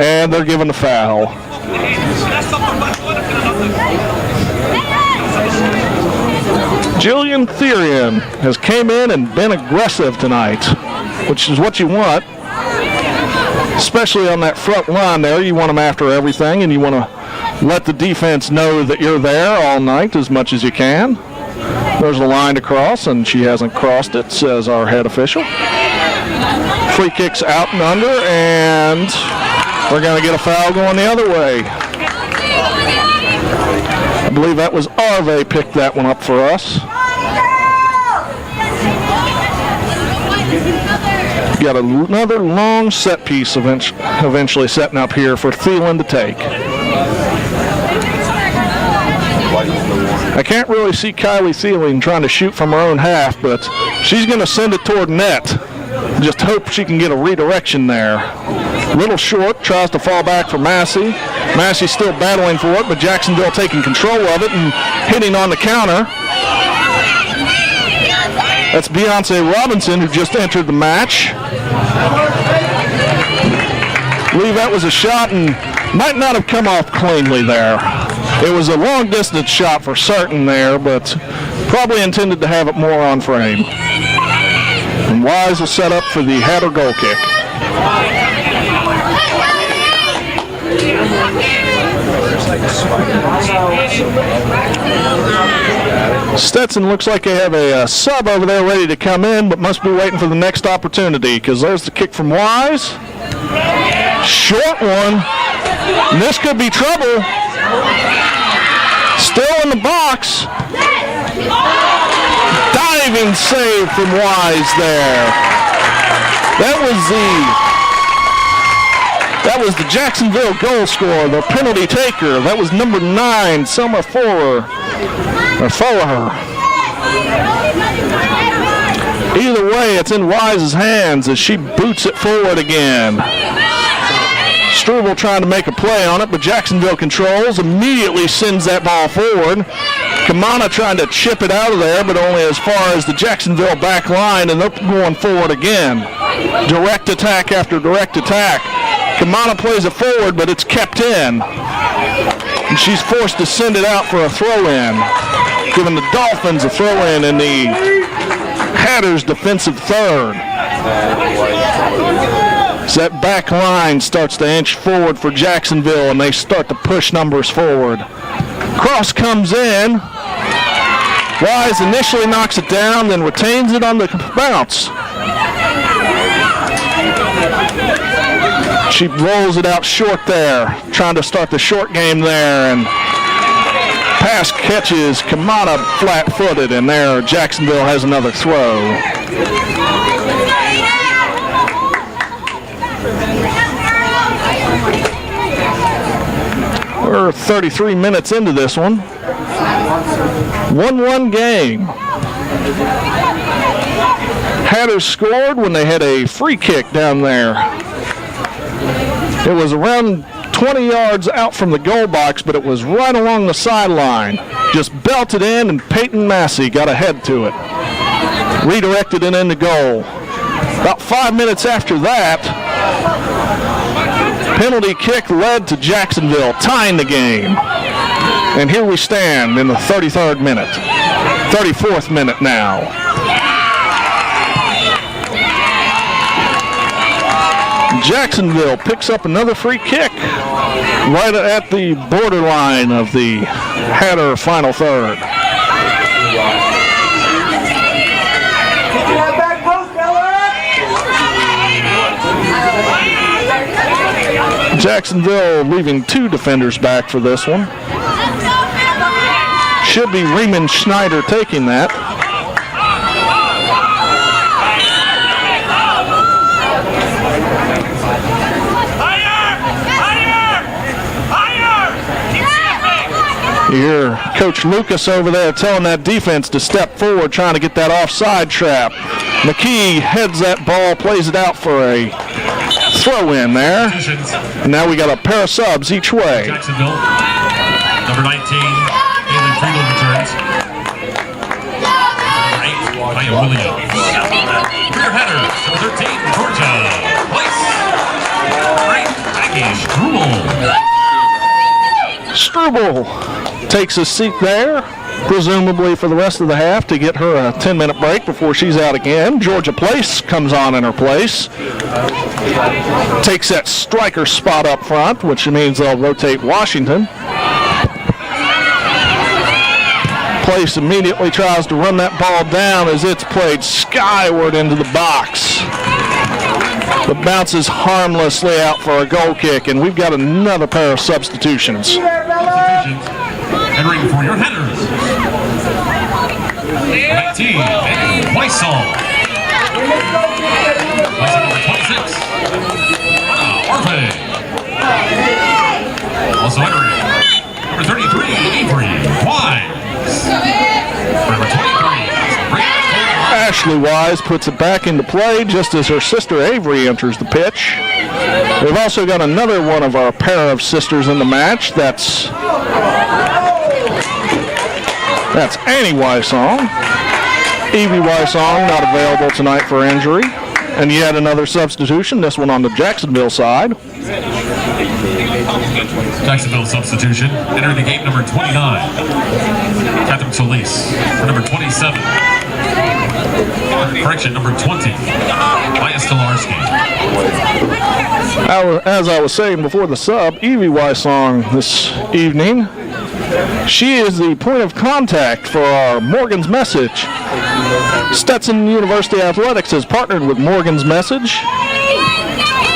And they're giving the foul. Jillian Therian has came in and been aggressive tonight, which is what you want. Especially on that front line there. You want them after everything, and you want to let the defense know that you're there all night as much as you can. There's a line to cross, and she hasn't crossed it, says our head official. Free kick's out and under, and we're going to get a foul going the other way. I believe that was Arve picked that one up for us. Got another long set piece eventually setting up here for Thielen to take. I can't really see Kylie Thielen trying to shoot from her own half, but she's going to send it toward net. Just hope she can get a redirection there. Little short, tries to fall back for Massey. Massey's still battling for it, but Jacksonville taking control of it and hitting on the counter. That's Beyonce Robinson, who just entered the match. I believe that was a shot and might not have come off cleanly there. It was a long distance shot for certain there, but probably intended to have it more on frame. And Wise will set up for the Hatter goal kick. Stetson looks like they have a sub over there ready to come in, but must be waiting for the next opportunity, because there's the kick from Wise. Short one. And this could be trouble. Still in the box. Diving save from Wise there. That was the Jacksonville goal scorer, the penalty taker. That was number 9, Selma Fuller. Either way, it's in Wise's hands as she boots it forward again. Struble trying to make a play on it, but Jacksonville controls, immediately sends that ball forward. Kamana trying to chip it out of there, but only as far as the Jacksonville back line, and they're going forward again. Direct attack after direct attack. Kamana plays it forward, but it's kept in. And she's forced to send it out for a throw-in, giving the Dolphins a throw-in in the Hatters' defensive third. So that back line starts to inch forward for Jacksonville, and they start to push numbers forward. Cross comes in. Wise initially knocks it down, then retains it on the bounce. She rolls it out short there, trying to start the short game there, and pass catches Kamana flat-footed, and there Jacksonville has another throw. We're 33 minutes into this one. 1-1 game. Hatters scored when they had a free kick down there. It was around 20 yards out from the goal box, but it was right along the sideline. Just belted in, and Peyton Massey got ahead to it. Redirected it into goal. About 5 minutes after that, penalty kick led to Jacksonville tying the game. And here we stand in the 33rd minute. 34th minute now. Jacksonville picks up another free kick right at the borderline of the Hatter final third. Jacksonville leaving 2 defenders back for this one. Should be Riemann Schneider taking that. You hear Coach Lucas over there telling that defense to step forward, trying to get that offside trap. McKee heads that ball, plays it out for a throw in there. And now we got a pair of subs each way. Jacksonville, number 19, Haley Friedel returns. Number 8, Maya Williams. Rear Hatters, number 13, Georgia. Place. 8, Maggie Struble. Struble takes a seat there, presumably for the rest of the half to get her a 10-minute break before she's out again. Georgia Place comes on in her place. Takes that striker spot up front, which means they'll rotate Washington. Place immediately tries to run that ball down as it's played skyward into the box. But bounces harmlessly out for a goal kick, and we've got another pair of substitutions. Entering for your Hatters. 19, Weissall. Number 26, Orphe. Also entering, number 33, Avery Wise. Number 23, Ashley Wise puts it back into play just as her sister Avery enters the pitch. We've also got another one of our pair of sisters in the match. That's Annie Weissong. Evie Weissong not available tonight for injury. And yet another substitution, this one on the Jacksonville side. Jacksonville substitution. Entering the game, number 29, Catherine Solis. For number 27, correction, number 20, Maya Stolarski. As I was saying before the sub, Evie Weissong this evening, she is the point of contact for our Morgan's Message. Stetson University Athletics has partnered with Morgan's Message.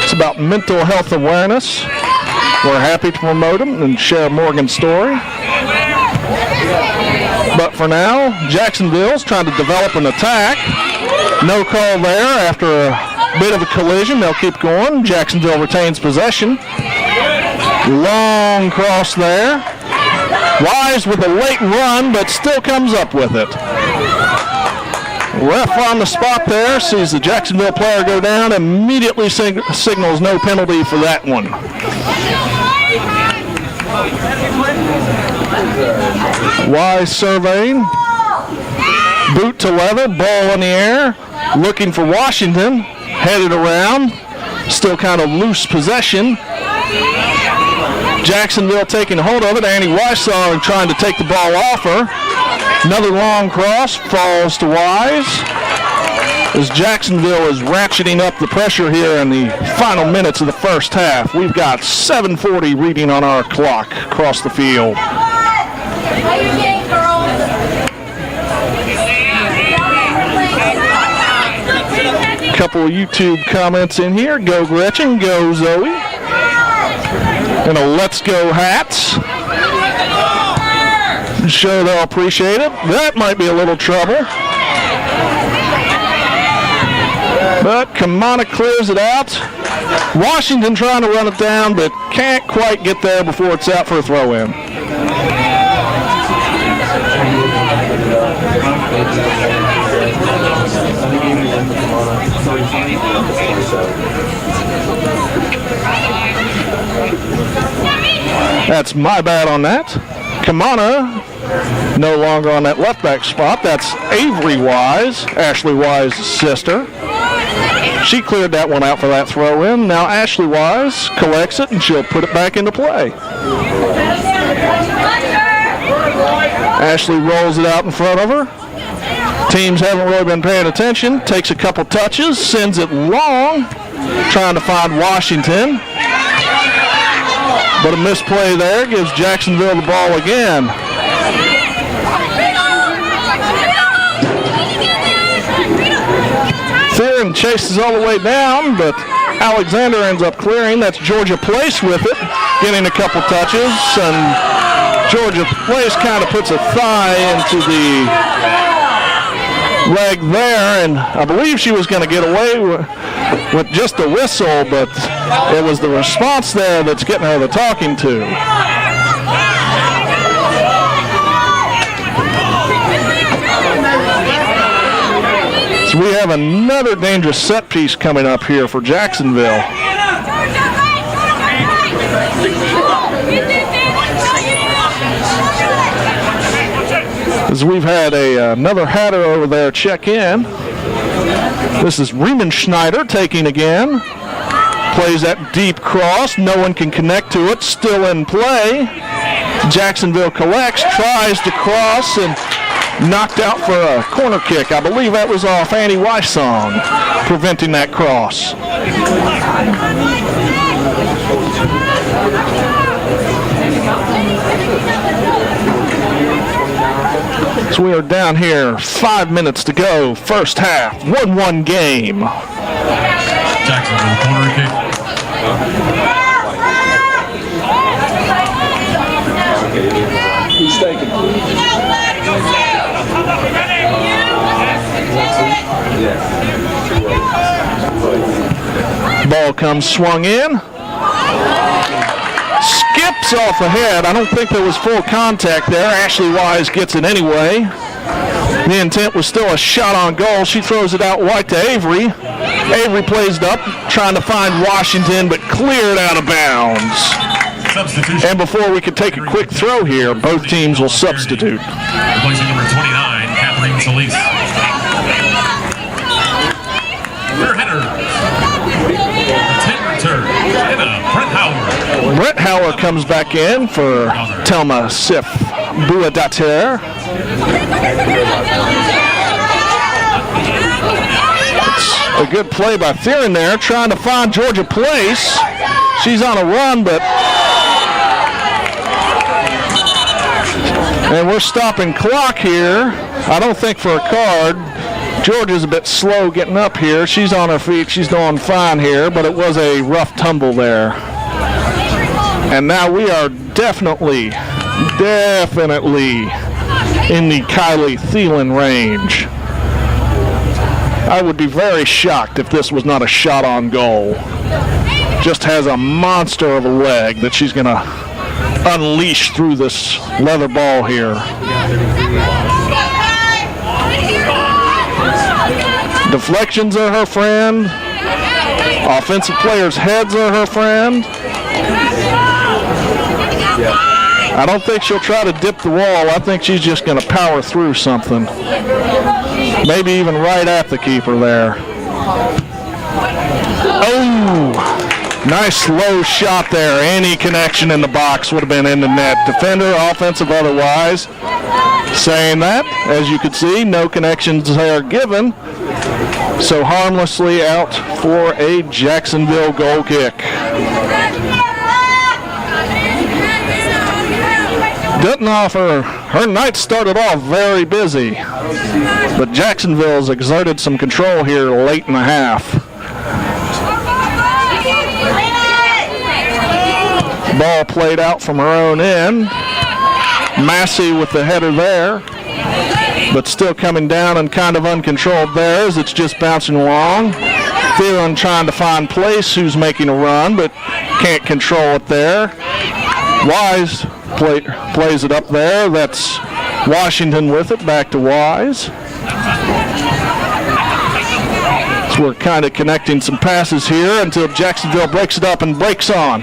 It's about mental health awareness. We're happy to promote them and share Morgan's story. But for now, Jacksonville's trying to develop an attack. No call there after a bit of a collision. They'll keep going. Jacksonville retains possession. Long cross there. Wise with a late run, but still comes up with it. Ref on the spot there, sees the Jacksonville player go down, immediately signals no penalty for that one. Wise surveying. Boot to leather, ball in the air, looking for Washington, headed around, still kind of loose possession. Jacksonville taking hold of it. Annie Weissong trying to take the ball off her. Another long cross falls to Wise as Jacksonville is ratcheting up the pressure here in the final minutes of the first half. We've got 7:40 reading on our clock across the field. Couple of YouTube comments in here. Go Gretchen, go Zoe. And a Let's Go Hats. Sure they'll appreciate it. That might be a little trouble. But Kamana clears it out. Washington trying to run it down, but can't quite get there before it's out for a throw-in. That's my bad on that. Kamana no longer on that left back spot. That's Avery Wise, Ashley Wise's sister. She cleared that one out for that throw in. Now Ashley Wise collects it and she'll put it back into play. Ashley rolls it out in front of her. Teams haven't really been paying attention. Takes a couple touches, sends it long, trying to find Washington. But a misplay there gives Jacksonville the ball again. Fearon chases all the way down, but Alexander ends up clearing. That's Georgia Place with it, getting a couple touches. And Georgia Place kind of puts a thigh into the leg there, and I believe she was going to get away with just a whistle, but it was the response there that's getting her the talking to. So we have another dangerous set piece coming up here for Jacksonville. As we've had another Hatter over there check in. This is Riemann Schneider taking again. Plays that deep cross. No one can connect to it. Still in play. Jacksonville collects, tries to cross, and knocked out for a corner kick. I believe that was off Annie Wysong, preventing that cross. So we are down here, 5 minutes to go, first half, 1-1 game. Jacksonville corner kick. Who's taking? Ball comes swung in. Skips off ahead. I don't think there was full contact there. Ashley Wise gets it anyway. The intent was still a shot on goal. She throws it out wide to Avery. Avery plays it up, trying to find Washington, but cleared out of bounds. Substitution. And before we could take a quick throw here, both teams will substitute. Replacing number 29, Kathleen Solis. Their header. Return. Brett Howard. Brett Howard comes back in for Telma Sif Buadater. It's a good play by Theron there, trying to find Georgia Place. She's on a run, but... And we're stopping clock here. I don't think for a card. Georgia's a bit slow getting up here. She's on her feet. She's doing fine here, but it was a rough tumble there. And now we are definitely in the Kylie Thielen range. I would be very shocked if this was not a shot on goal. Just has a monster of a leg that she's going to unleash through this leather ball here. Deflections are her friend. Offensive players' heads are her friend. I don't think she'll try to dip the wall. I think she's just going to power through something. Maybe even right at the keeper there. Oh, nice low shot there. Any connection in the box would have been in the net. Defender, offensive, otherwise. Saying that, as you could see, no connections are given. So harmlessly out for a Jacksonville goal kick. Duttenhofer, her night started off very busy, but Jacksonville's exerted some control here late in the half. Ball played out from her own end. Massey with the header there, but still coming down and kind of uncontrolled there as it's just bouncing along. Theron trying to find Place, who's making a run, but can't control it there. Wise plays it up there. That's Washington with it, back to Wise. So we're kind of connecting some passes here until Jacksonville breaks it up and breaks on.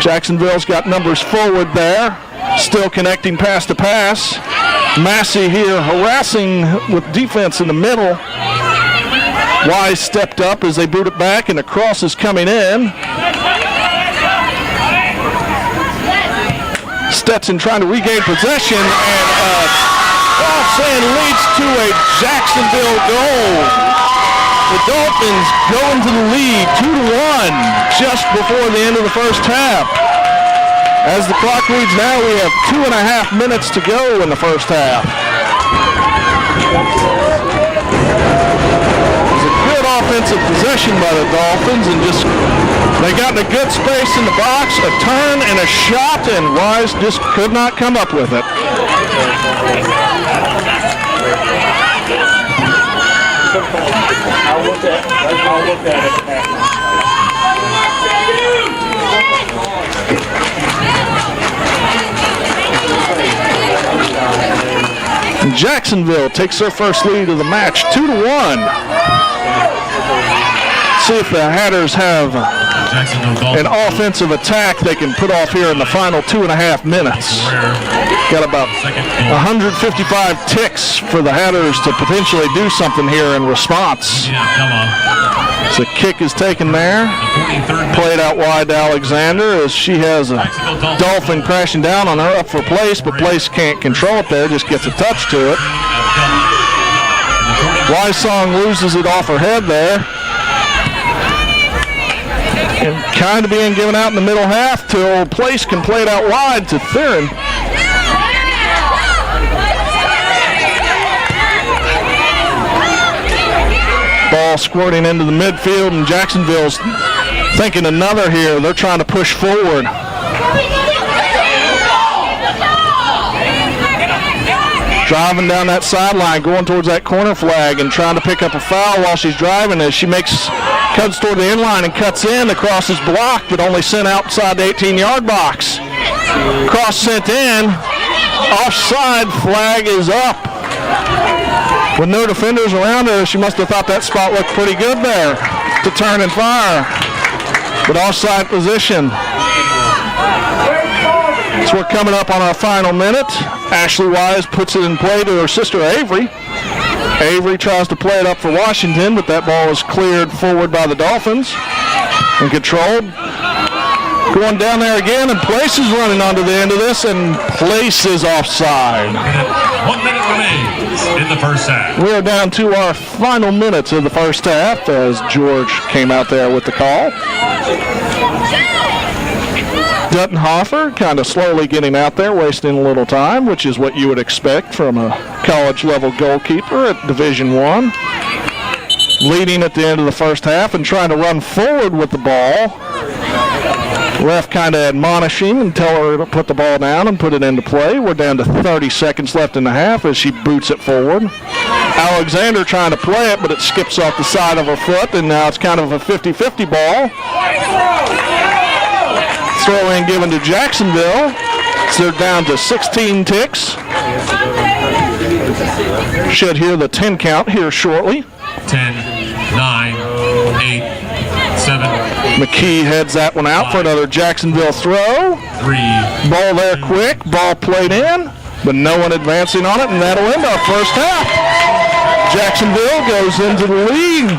Jacksonville's got numbers forward there, still connecting pass to pass. Massey here harassing with defense in the middle. Wise stepped up as they boot it back, and the cross is coming in. Stetson trying to regain possession, and crossing leads to a Jacksonville goal. The Dolphins go into the lead 2-1 just before the end of the first half. As the clock reads now, we have 2.5 minutes to go in the first half. It was a good offensive possession by the Dolphins, and just they got in a good space in the box, a turn and a shot, and Wise just could not come up with it. I'll look at it. Jacksonville takes their first lead of the match, 2-1. See if the Hatters have an offensive attack they can put off here in the final 2.5 minutes. Got about 155 ticks for the Hatters to potentially do something here in response. So kick is taken there. Played out wide to Alexander as she has a Dolphin crashing down on her, up for Place, but Place can't control it there, just gets a touch to it. Wysong loses it off her head there. And kind of being given out in the middle half till Place can play it out wide to Theron. Ball squirting into the midfield, and Jacksonville's thinking another here. They're trying to push forward. Driving down that sideline, going towards that corner flag and trying to pick up a foul while she's driving as she cuts toward the end line and cuts in. The cross is blocked, but only sent outside the 18-yard box. Cross sent in. Offside flag is up. With no defenders around her, she must have thought that spot looked pretty good there to turn and fire. But offside position. So we're coming up on our final minute. Ashley Wise puts it in play to her sister Avery. Avery tries to play it up for Washington, but that ball is cleared forward by the Dolphins and controlled. Going down there again, and Place is running onto the end of this, and Place is offside. 1 minute remains in the first half. We are down to our final minutes of the first half as George came out there with the call. Duttenhofer kind of slowly getting out there, wasting a little time, which is what you would expect from a college-level goalkeeper at Division I. Leading at the end of the first half and trying to run forward with the ball. Ref kind of admonishing and tell her to put the ball down and put it into play. We're down to 30 seconds left in the half as she boots it forward. Alexander trying to play it, but it skips off the side of her foot, and now it's kind of a 50-50 ball. Throw in given to Jacksonville. So they're down to 16 ticks. Should hear the 10 count here shortly. 10, 9, 8, 7. McKee heads that one out for another Jacksonville throw. 3. Ball there quick. Ball played in, but no one advancing on it, and that'll end our first half. Jacksonville goes into the lead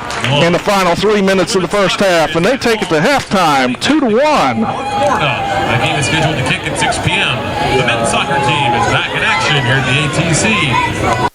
in the final 3 minutes of the first half, and they take it to halftime, 2-1. The game is scheduled to kick at 6 p.m. The men's soccer team is back in action here at the ATC.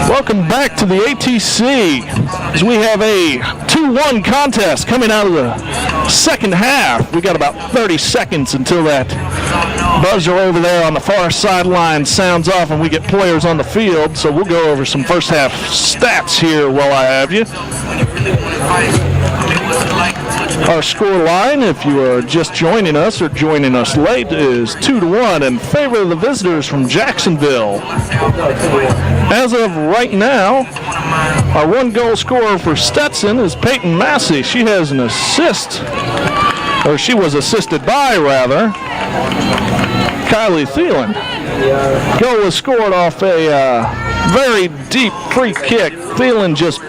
Welcome back to the ATC as we have a 2-1 contest coming out of the second half. We got about 30 seconds until that buzzer over there on the far sideline sounds off and we get players on the field. So we'll go over some first half stats here while I have you. Our score line, if you are just joining us or joining us late, is 2-1 in favor of the visitors from Jacksonville. As of right now, our one-goal scorer for Stetson is Peyton Massey. She has an assist, or she was assisted by, rather, Kylie Thielen. Goal was scored off a very deep free kick. Thielen just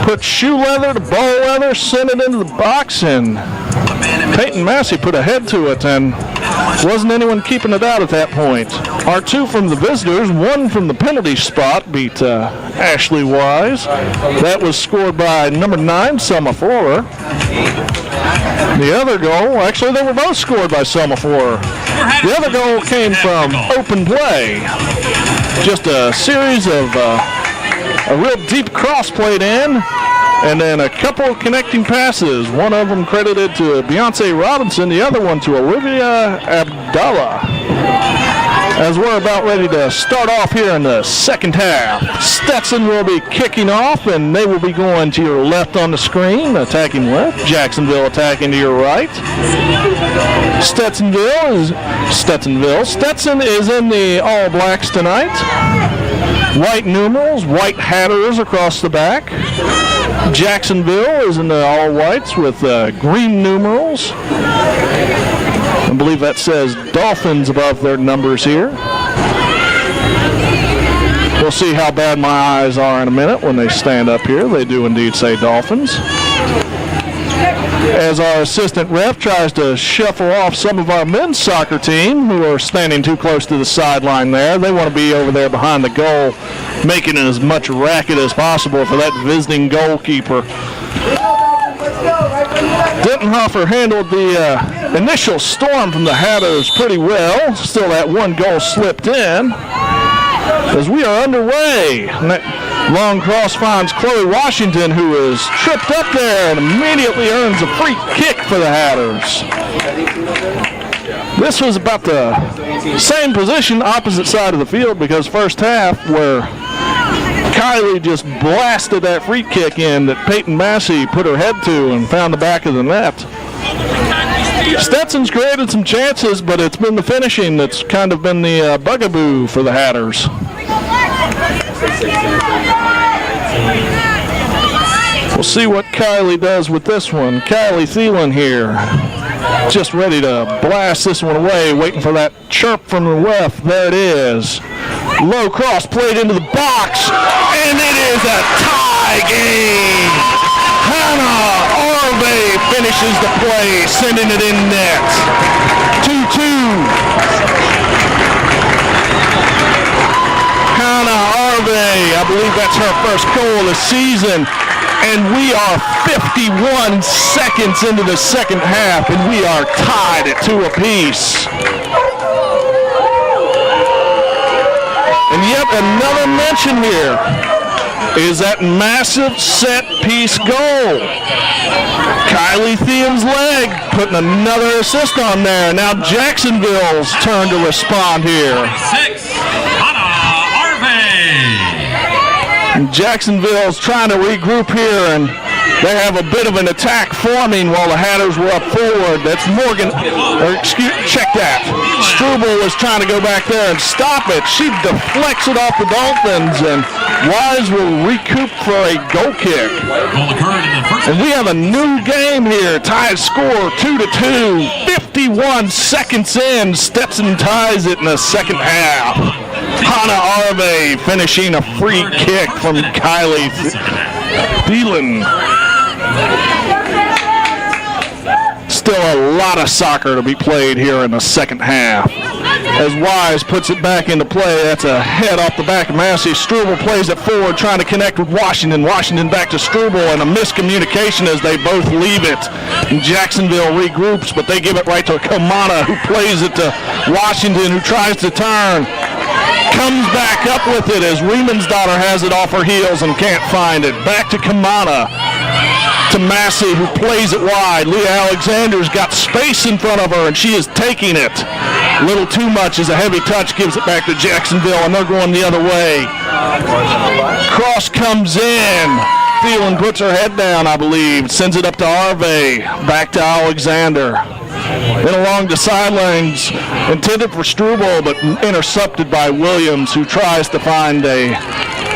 put shoe leather to ball leather, sent it into the box, and Peyton Massey put a head to it, and wasn't anyone keeping it out at that point. Our two from the visitors, one from the penalty spot, beat Ashley Wise. That was scored by number 9, Selma Forer. The other goal, actually they were both scored by Selma Forer. The other goal came from open play. Just a series of a real deep cross played in, and then a couple of connecting passes. One of them credited to Beyonce Robinson, the other one to Olivia Abdallah. As we're about ready to start off here in the second half, Stetson will be kicking off, and they will be going to your left on the screen, attacking left. Jacksonville attacking to your right. Stetson is in the All Blacks tonight. White numerals, white Hatters across the back. Jacksonville is in the All Whites with green numerals. I believe that says Dolphins above their numbers here. We'll see how bad my eyes are in a minute when they stand up here. They do indeed say Dolphins. As our assistant ref tries to shuffle off some of our men's soccer team who are standing too close to the sideline there. They want to be over there behind the goal, making as much racket as possible for that visiting goalkeeper. Dittenhofer handled the initial storm from the Hatters pretty well. Still that one goal slipped in. As we are underway, long cross finds Chloe Washington, who is tripped up there and immediately earns a free kick for the Hatters. This was about the same position, opposite side of the field, because first half where Kylie just blasted that free kick in that Peyton Massey put her head to and found the back of the net. Stetson's created some chances, but it's been the finishing that's kind of been the bugaboo for the Hatters. We'll see what Kylie does with this one. Kylie Thielen here, just ready to blast this one away, waiting for that chirp from the left. There it is. Low cross played into the box, and it is a tie game. Hannah Arve finishes the play, sending it in net. 2-2. Hannah Arve, I believe that's her first goal of the season. And we are 51 seconds into the second half, and we are tied at 2 apiece. And yet another mention here is that massive set-piece goal. Kylie Thielen's leg putting another assist on there. Now Jacksonville's turn to respond here. 6, Hannah Arve. Jacksonville's trying to regroup here, and they have a bit of an attack forming while the Hatters were up forward. That's Morgan, check that. Struble was trying to go back there and stop it. She deflects it off the Dolphins, and Wise will recoup for a goal kick. And we have a new game here. Tied score 2-2. 51 seconds in. Stetson ties it in the second half. Hannah Arve finishing a free kick from Kylie Thielen. Still a lot of soccer to be played here in the second half. As Wise puts it back into play, that's a head off the back of Massey. Struble plays it forward, trying to connect with Washington. Washington back to Struble, and a miscommunication as they both leave it. And Jacksonville regroups, but they give it right to Kamana, who plays it to Washington, who tries to turn. Comes back up with it as Riemensdottir has it off her heels and can't find it. Back to Kamana. To Massey, who plays it wide. Leah Alexander's got space in front of her, and she is taking it. A little too much as a heavy touch gives it back to Jacksonville, and they're going the other way. Cross comes in. Thielen puts her head down, I believe. Sends it up to Arve. Back to Alexander. Then along the sidelines, intended for Struble, but intercepted by Williams, who tries to find a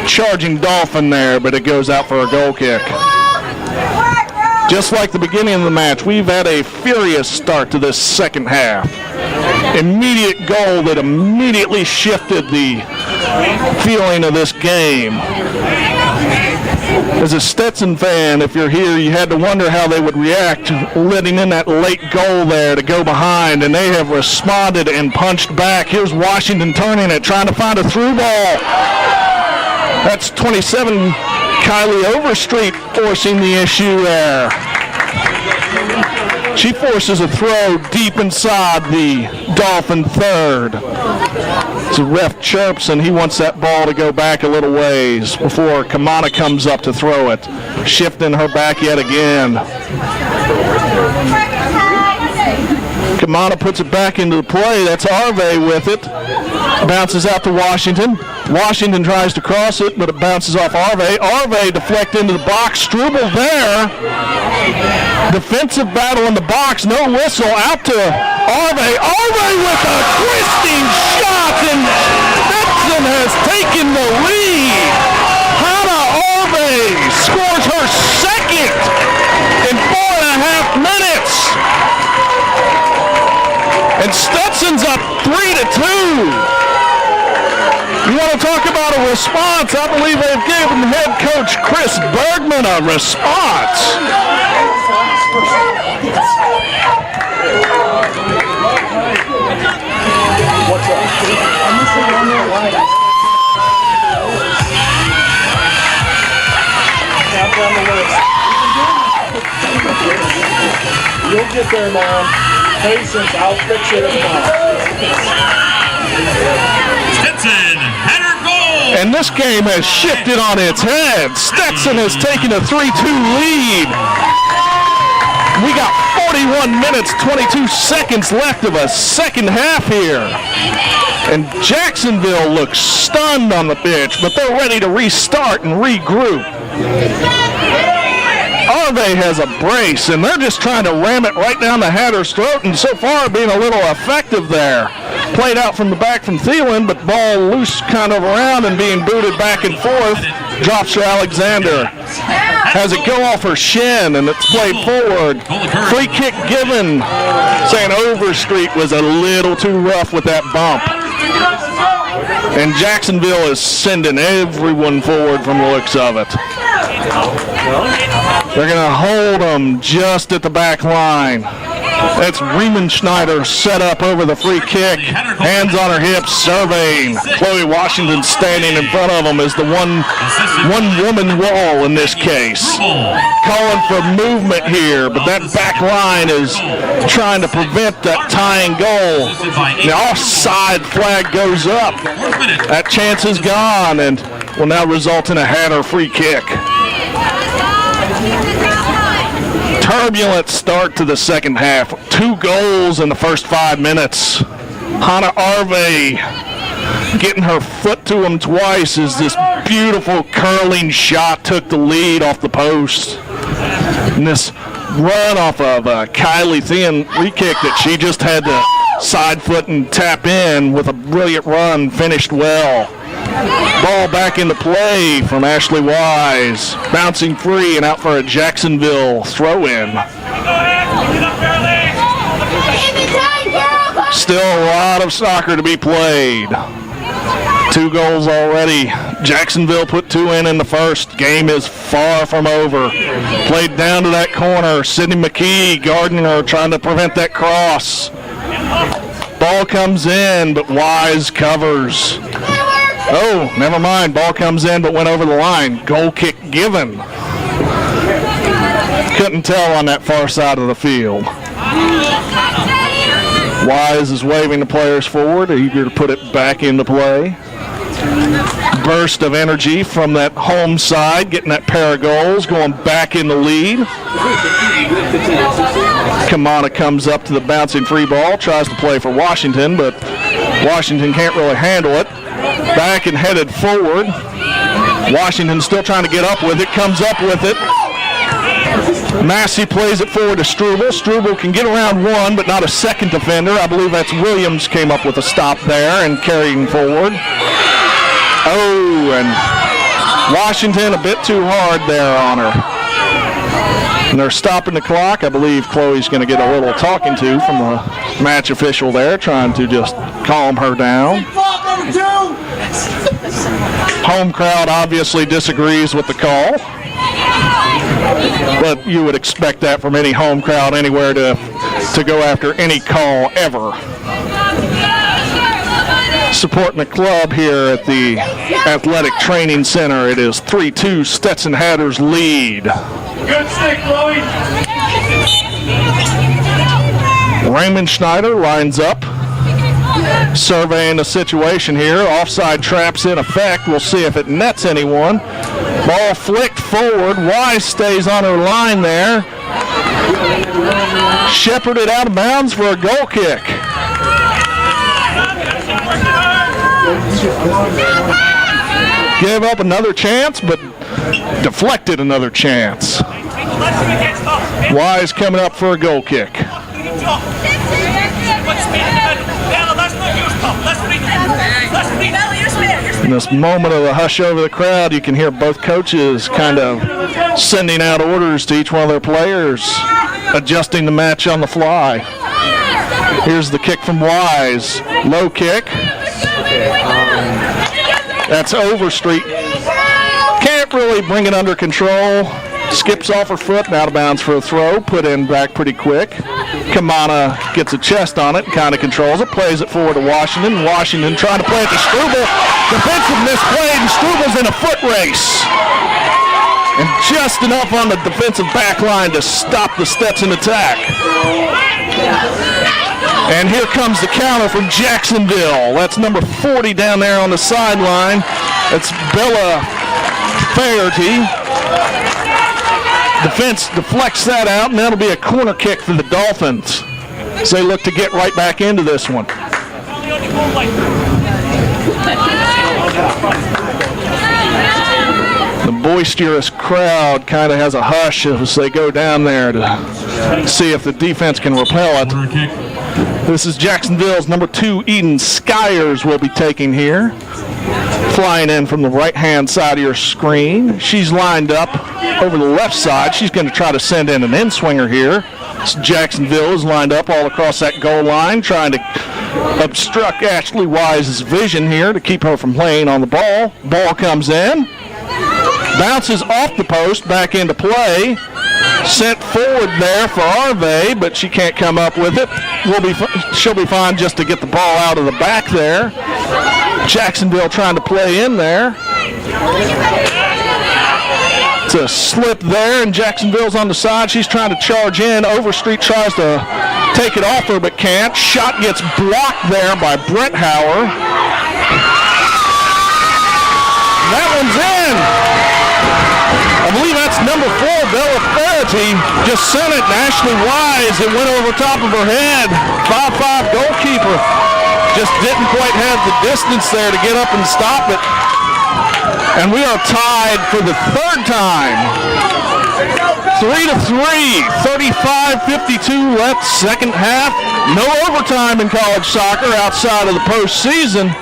charging Dolphin there, but it goes out for a goal kick. Just like the beginning of the match, we've had a furious start to this second half. Immediate goal that immediately shifted the feeling of this game. As a Stetson fan, if you're here, you had to wonder how they would react letting in that late goal there to go behind, and they have responded and punched back. Here's Washington turning it, trying to find a through ball. That's 27 Kylie Overstreet forcing the issue there. She forces a throw deep inside the Dolphin third. So ref chirps, and he wants that ball to go back a little ways before Kamana comes up to throw it. Shifting her back yet again. Kamana puts it back into the play. That's Arve with it. Bounces out to Washington. Washington tries to cross it, but it bounces off Arve. Arve deflect into the box. Struble there. Defensive battle in the box. No whistle. Out to Arve. Arve with a twisting shot, and Stetson has taken the lead. Hannah Arve scores her second in 4.5 minutes. And Stetson's up 3-2. You want to talk about a response? I believe they've given head coach Chris Bergman a response. What's up? I'm missing one more line. Count down the list. You'll get there, man. Patience, I'll fix it in Stetson Hatter goal. And this game has shifted on its head. Stetson has taken a 3-2 lead. We got 41 minutes, 22 seconds left of a second half here. And Jacksonville looks stunned on the pitch, but they're ready to restart and regroup. Arve has a brace, and they're just trying to ram it right down the Hatter's throat, and so far being a little effective there. Played out from the back from Thielen, but ball loose kind of around and being booted back and forth. Drops to Alexander. Has it go off her shin, and it's played forward. Free kick given. Saying Overstreet was a little too rough with that bump. And Jacksonville is sending everyone forward from the looks of it. They're going to hold them just at the back line. That's Riemenschneider set up over the free kick. Hands on her hips, surveying. Chloe Washington standing in front of them as the one-woman wall in this case. Calling for movement here, but that back line is trying to prevent that tying goal. The offside flag goes up. That chance is gone and will now result in a Hatter free kick. Turbulent start to the second half. 2 goals in the first 5 minutes. Hannah Arve getting her foot to him twice as this beautiful curling shot took the lead off the post. And this run off of Kylie Thielen free kick that she just had to side foot and tap in with a brilliant run, finished well. Ball back into play from Ashley Wise. Bouncing free and out for a Jacksonville throw-in. Still a lot of soccer to be played. 2 goals already. Jacksonville put 2 in the first. Game is far from over. Played down to that corner. Sydney McKee guarding her, trying to prevent that cross. Ball comes in, but Wise covers. Oh, never mind. Ball comes in, but went over the line. Goal kick given. Couldn't tell on that far side of the field. Wise is waving the players forward, eager to put it back into play. burst of energy from that home side, getting that pair of goals, going back in the lead. Kamana comes up to the bouncing free ball, tries to play for Washington, but Washington can't really handle it. Back and headed forward. Washington still trying to get up with it, comes up with it. Massey plays it forward to Struble. Struble can get around one, but not a second defender. I believe that's Williams came up with a stop there and carrying forward. Oh, and Washington a bit too hard there on her. And they're stopping the clock. I believe Chloe's going to get a little talking to from the match official there, trying to just calm her down. Home crowd obviously disagrees with the call, but you would expect that from any home crowd anywhere to go after any call ever. Supporting the club here at the Athletic Training Center, it is 3-2 Stetson Hatters lead. Good stick, Chloe. Raymond Schneider lines up, surveying the situation here. Offside trap's in effect. We'll see if it nets anyone. Ball flicked forward. Wise stays on her line there. Shepherded out of bounds for a goal kick. Gave up another chance, but deflected another chance. Wise coming up for a goal kick. In this moment of the hush over the crowd, you can hear both coaches kind of sending out orders to each one of their players, adjusting the match on the fly. Here's the kick from Wise. Low kick. That's Overstreet. Can't really bring it under control. Skips off her foot and out of bounds for a throw. Put in back pretty quick. Kamana gets a chest on it and kind of controls it. Plays it forward to Washington. Washington trying to play it to Struble. Defensive misplayed and Struble's in a foot race. And just enough on the defensive back line to stop the Stetson attack. And here comes the counter from Jacksonville. That's number 40 down there on the sideline. That's Bella Faherty. Defense deflects that out, and that'll be a corner kick for the Dolphins as they look to get right back into this one. The boisterous crowd kind of has a hush as they go down there to see if the defense can repel it. This is Jacksonville's number 2, Eden Skyers, will be taking here. Flying in from the right-hand side of your screen. She's lined up over the left side. She's going to try to send in an in-swinger here. Jacksonville is lined up all across that goal line, trying to obstruct Ashley Wise's vision here to keep her from playing on the ball. Ball comes in. Bounces off the post, back into play. Sent forward there for Arve, but she can't come up with it. She'll be fine just to get the ball out of the back there. Jacksonville trying to play in there. It's a slip there, and Jacksonville's on the side. She's trying to charge in. Overstreet tries to take it off her, but can't. Shot gets blocked there by Brett Hauer. That one's in. I believe that's number 4, Bella Faherty. Just sent it, and Ashley Wise, it went over top of her head. 5'5" goalkeeper. Just didn't quite have the distance there to get up and stop it. And we are tied for the third time. 3-3, 35-52 left, second half. No overtime in college soccer outside of the postseason.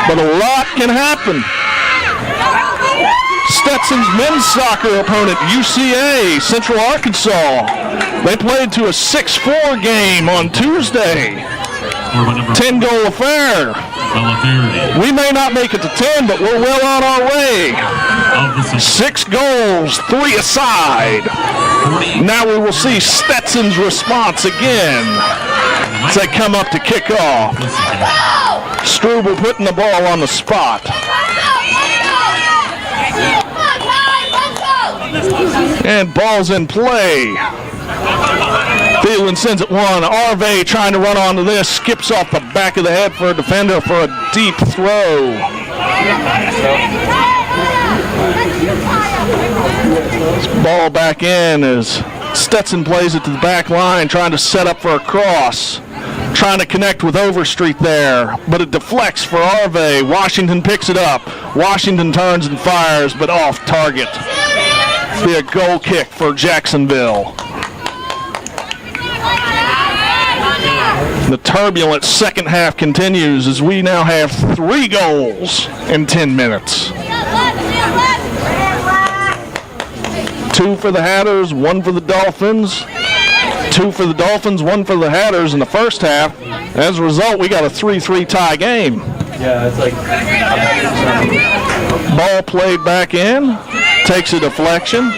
But a lot can happen. Stetson's men's soccer opponent, UCA, Central Arkansas. They played to a 6-4 game on Tuesday. 10-goal affair. We may not make it to 10, but we're well on our way. 6 goals, 3 aside. Now we will see Stetson's response again as they come up to kick off. Struble putting the ball on the spot. And ball's in play. Thielen sends it one. Arve trying to run onto this. Skips off the back of the head for a defender for a deep throw. This ball back in as Stetson plays it to the back line, trying to set up for a cross. Trying to connect with Overstreet there, but it deflects for Arve. Washington picks it up. Washington turns and fires, but off target. Be a goal kick for Jacksonville. The turbulent second half continues as we now have 3 goals in 10 minutes. 2 for the Hatters, 1 for the Dolphins. 2 for the Dolphins, 1 for the Hatters in the first half. As a result, we got a 3-3 tie game. Yeah, it's like. Ball played back in, takes a deflection.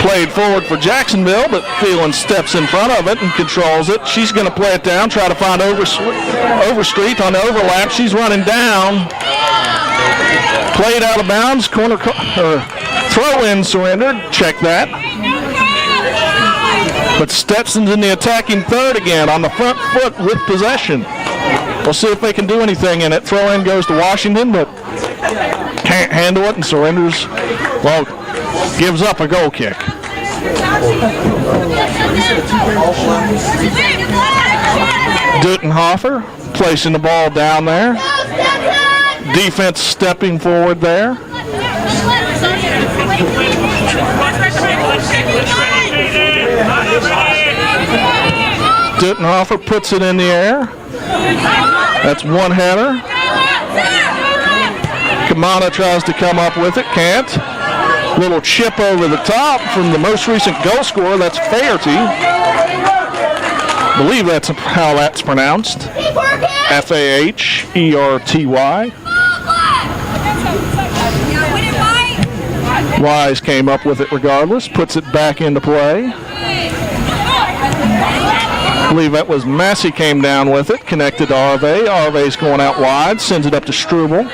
Played forward for Jacksonville, but Thielen steps in front of it and controls it. She's going to play it down, try to find Overstreet on the overlap. She's running down. Played out of bounds, throw in surrendered. Check that. But Stetson's in the attacking third again on the front foot with possession. We'll see if they can do anything in it. Throw in goes to Washington, but can't handle it and surrenders. Well, gives up a goal kick. Dutenhofer placing the ball down there. Defense stepping forward there. Dutenhofer puts it in the air. That's one header. Kamana tries to come up with it, can't. Little chip over the top from the most recent goal scorer, that's Faherty. I believe that's how that's pronounced. Faherty. Wise came up with it regardless, puts it back into play. I believe that was Massey came down with it, connected to Arve. Arve's going out wide, sends it up to Struble.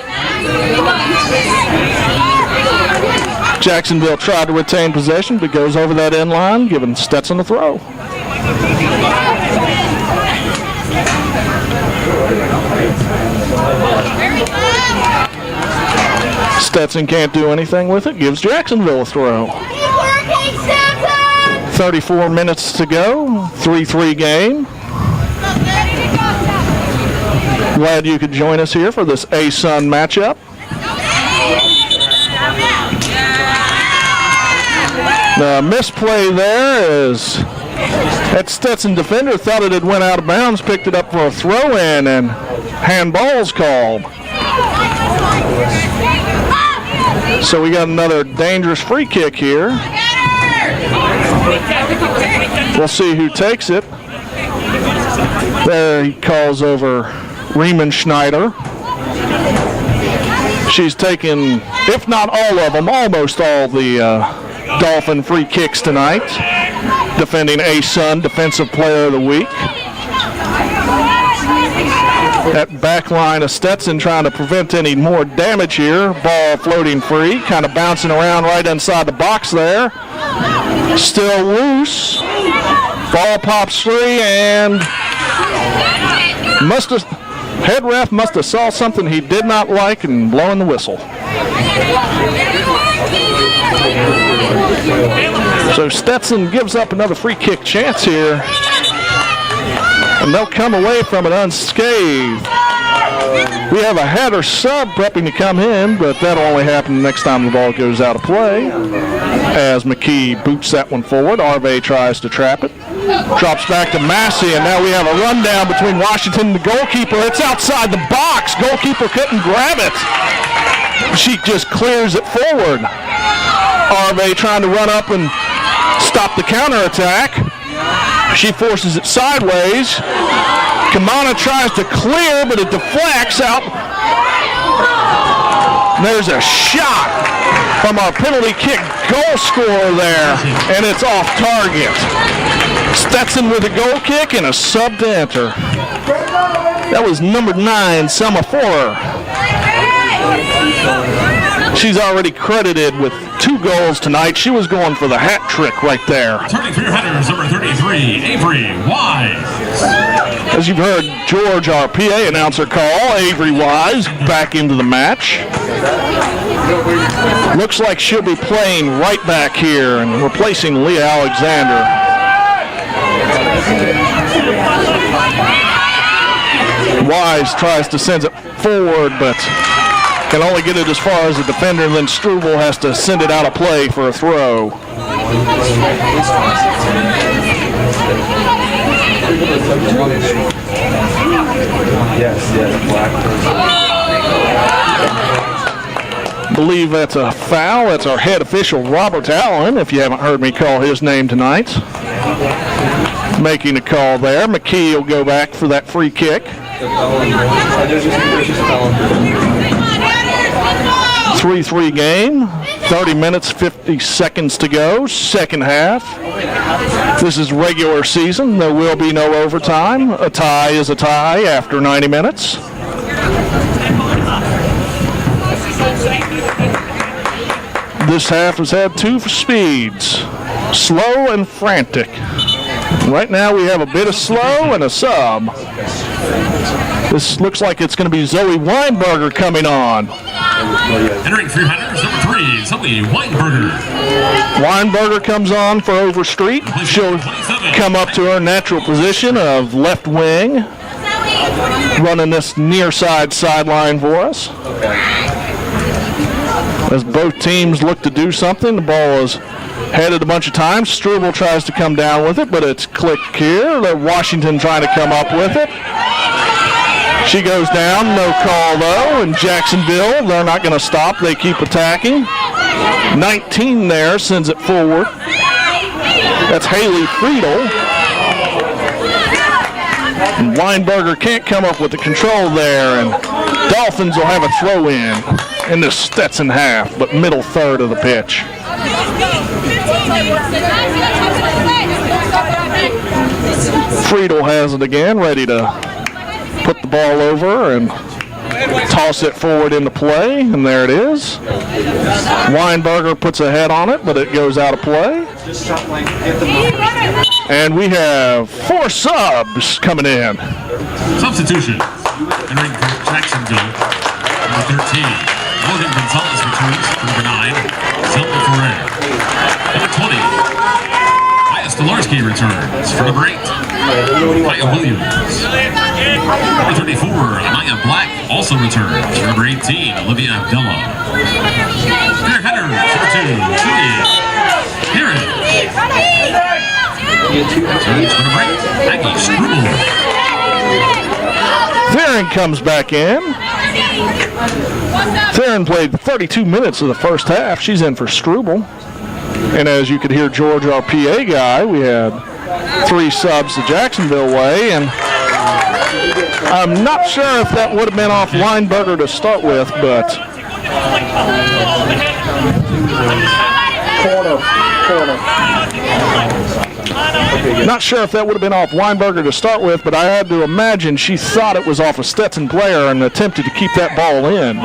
Jacksonville tried to retain possession, but goes over that end line, giving Stetson a throw. Stetson can't do anything with it, gives Jacksonville a throw. 34 minutes to go, 3-3 game. Glad you could join us here for this A-Sun matchup. The misplay there is that Stetson defender thought it had went out of bounds, picked it up for a throw-in, and handball's called. So we got another dangerous free kick here. We'll see who takes it. There he calls over Riemann Schneider. She's taken, if not all of them, almost all the Dolphin free kicks tonight. Defending A-Sun Defensive Player of the Week. That back line of Stetson trying to prevent any more damage here. Ball floating free, kind of bouncing around right inside the box there. Still loose. Ball pops free and head ref must have saw something he did not like and blowing the whistle. So Stetson gives up another free kick chance here. And they'll come away from it unscathed. We have a Hatter sub prepping to come in, but that'll only happen next time the ball goes out of play. As McKee boots that one forward, Arve tries to trap it. Drops back to Massey, and now we have a rundown between Washington and the goalkeeper. It's outside the box. Goalkeeper couldn't grab it. She just clears it forward. Arve trying to run up and stop the counterattack. She forces it sideways. Kamana tries to clear, but it deflects out. There's a shot from our penalty kick goal scorer there, and it's off target. Stetson with a goal kick and a sub to enter. That was number 9, Selma Forer. She's already credited with 2 goals tonight. She was going for the hat trick right there. Returning for your Hatters, number 33, Avery Wise. As you've heard George, our PA announcer, call, Avery Wise back into the match. Looks like she'll be playing right back here and replacing Leah Alexander. Wise tries to send it forward, but can only get it as far as the defender, and then Struble has to send it out of play for a throw. Believe that's a foul. That's our head official, Robert Allen, if you haven't heard me call his name tonight. Making a call there. McKee will go back for that free kick. 3-3 game, 30 minutes, 50 seconds to go, second half. This is regular season. There will be no overtime. A tie is a tie after 90 minutes. This half has had 2 speeds, slow and frantic. Right now we have a bit of slow and a sub. This looks like it's going to be Zoe Weinberger coming on. Entering for your Hatters, number 3, Zoe Weinberger. Weinberger comes on for Overstreet. She'll come up to her natural position of left wing, running this near side sideline for us. As both teams look to do something, the ball is headed a bunch of times. Struble tries to come down with it, but it's clicked here. Washington trying to come up with it. She goes down, no call though, and Jacksonville, they're not going to stop. They keep attacking. 19 there, sends it forward. That's Haley Friedel. And Weinberger can't come up with the control there, and Dolphins will have a throw in the Stetson half, but middle third of the pitch. Friedel has it again, ready to put the ball over and toss it forward into play, and there it is. Weinberger puts a head on it, but it goes out of play. And we have 4 subs coming in. Substitution. Entering for Jacksonville, number 13. Morgan Gonzalez returns for number 9. Zelda Ferrer. Number 20. Maya Stolarski returns for number 8. Maya Williams. Number 34. Maya Black also returns for number 18. Olivia Abdullah. Their header, number 2. Julia Harris. Returns for number 8. Aggie Struble. Theron comes back in. Theron played 32 minutes of the first half. She's in for Struble. And as you could hear George, our PA guy, we had 3 subs the Jacksonville way. And I'm not sure if that would have been off Weinberger to start with, but... Corner. Not sure if that would have been off Weinberger to start with, but I had to imagine she thought it was off a Stetson player and attempted to keep that ball in.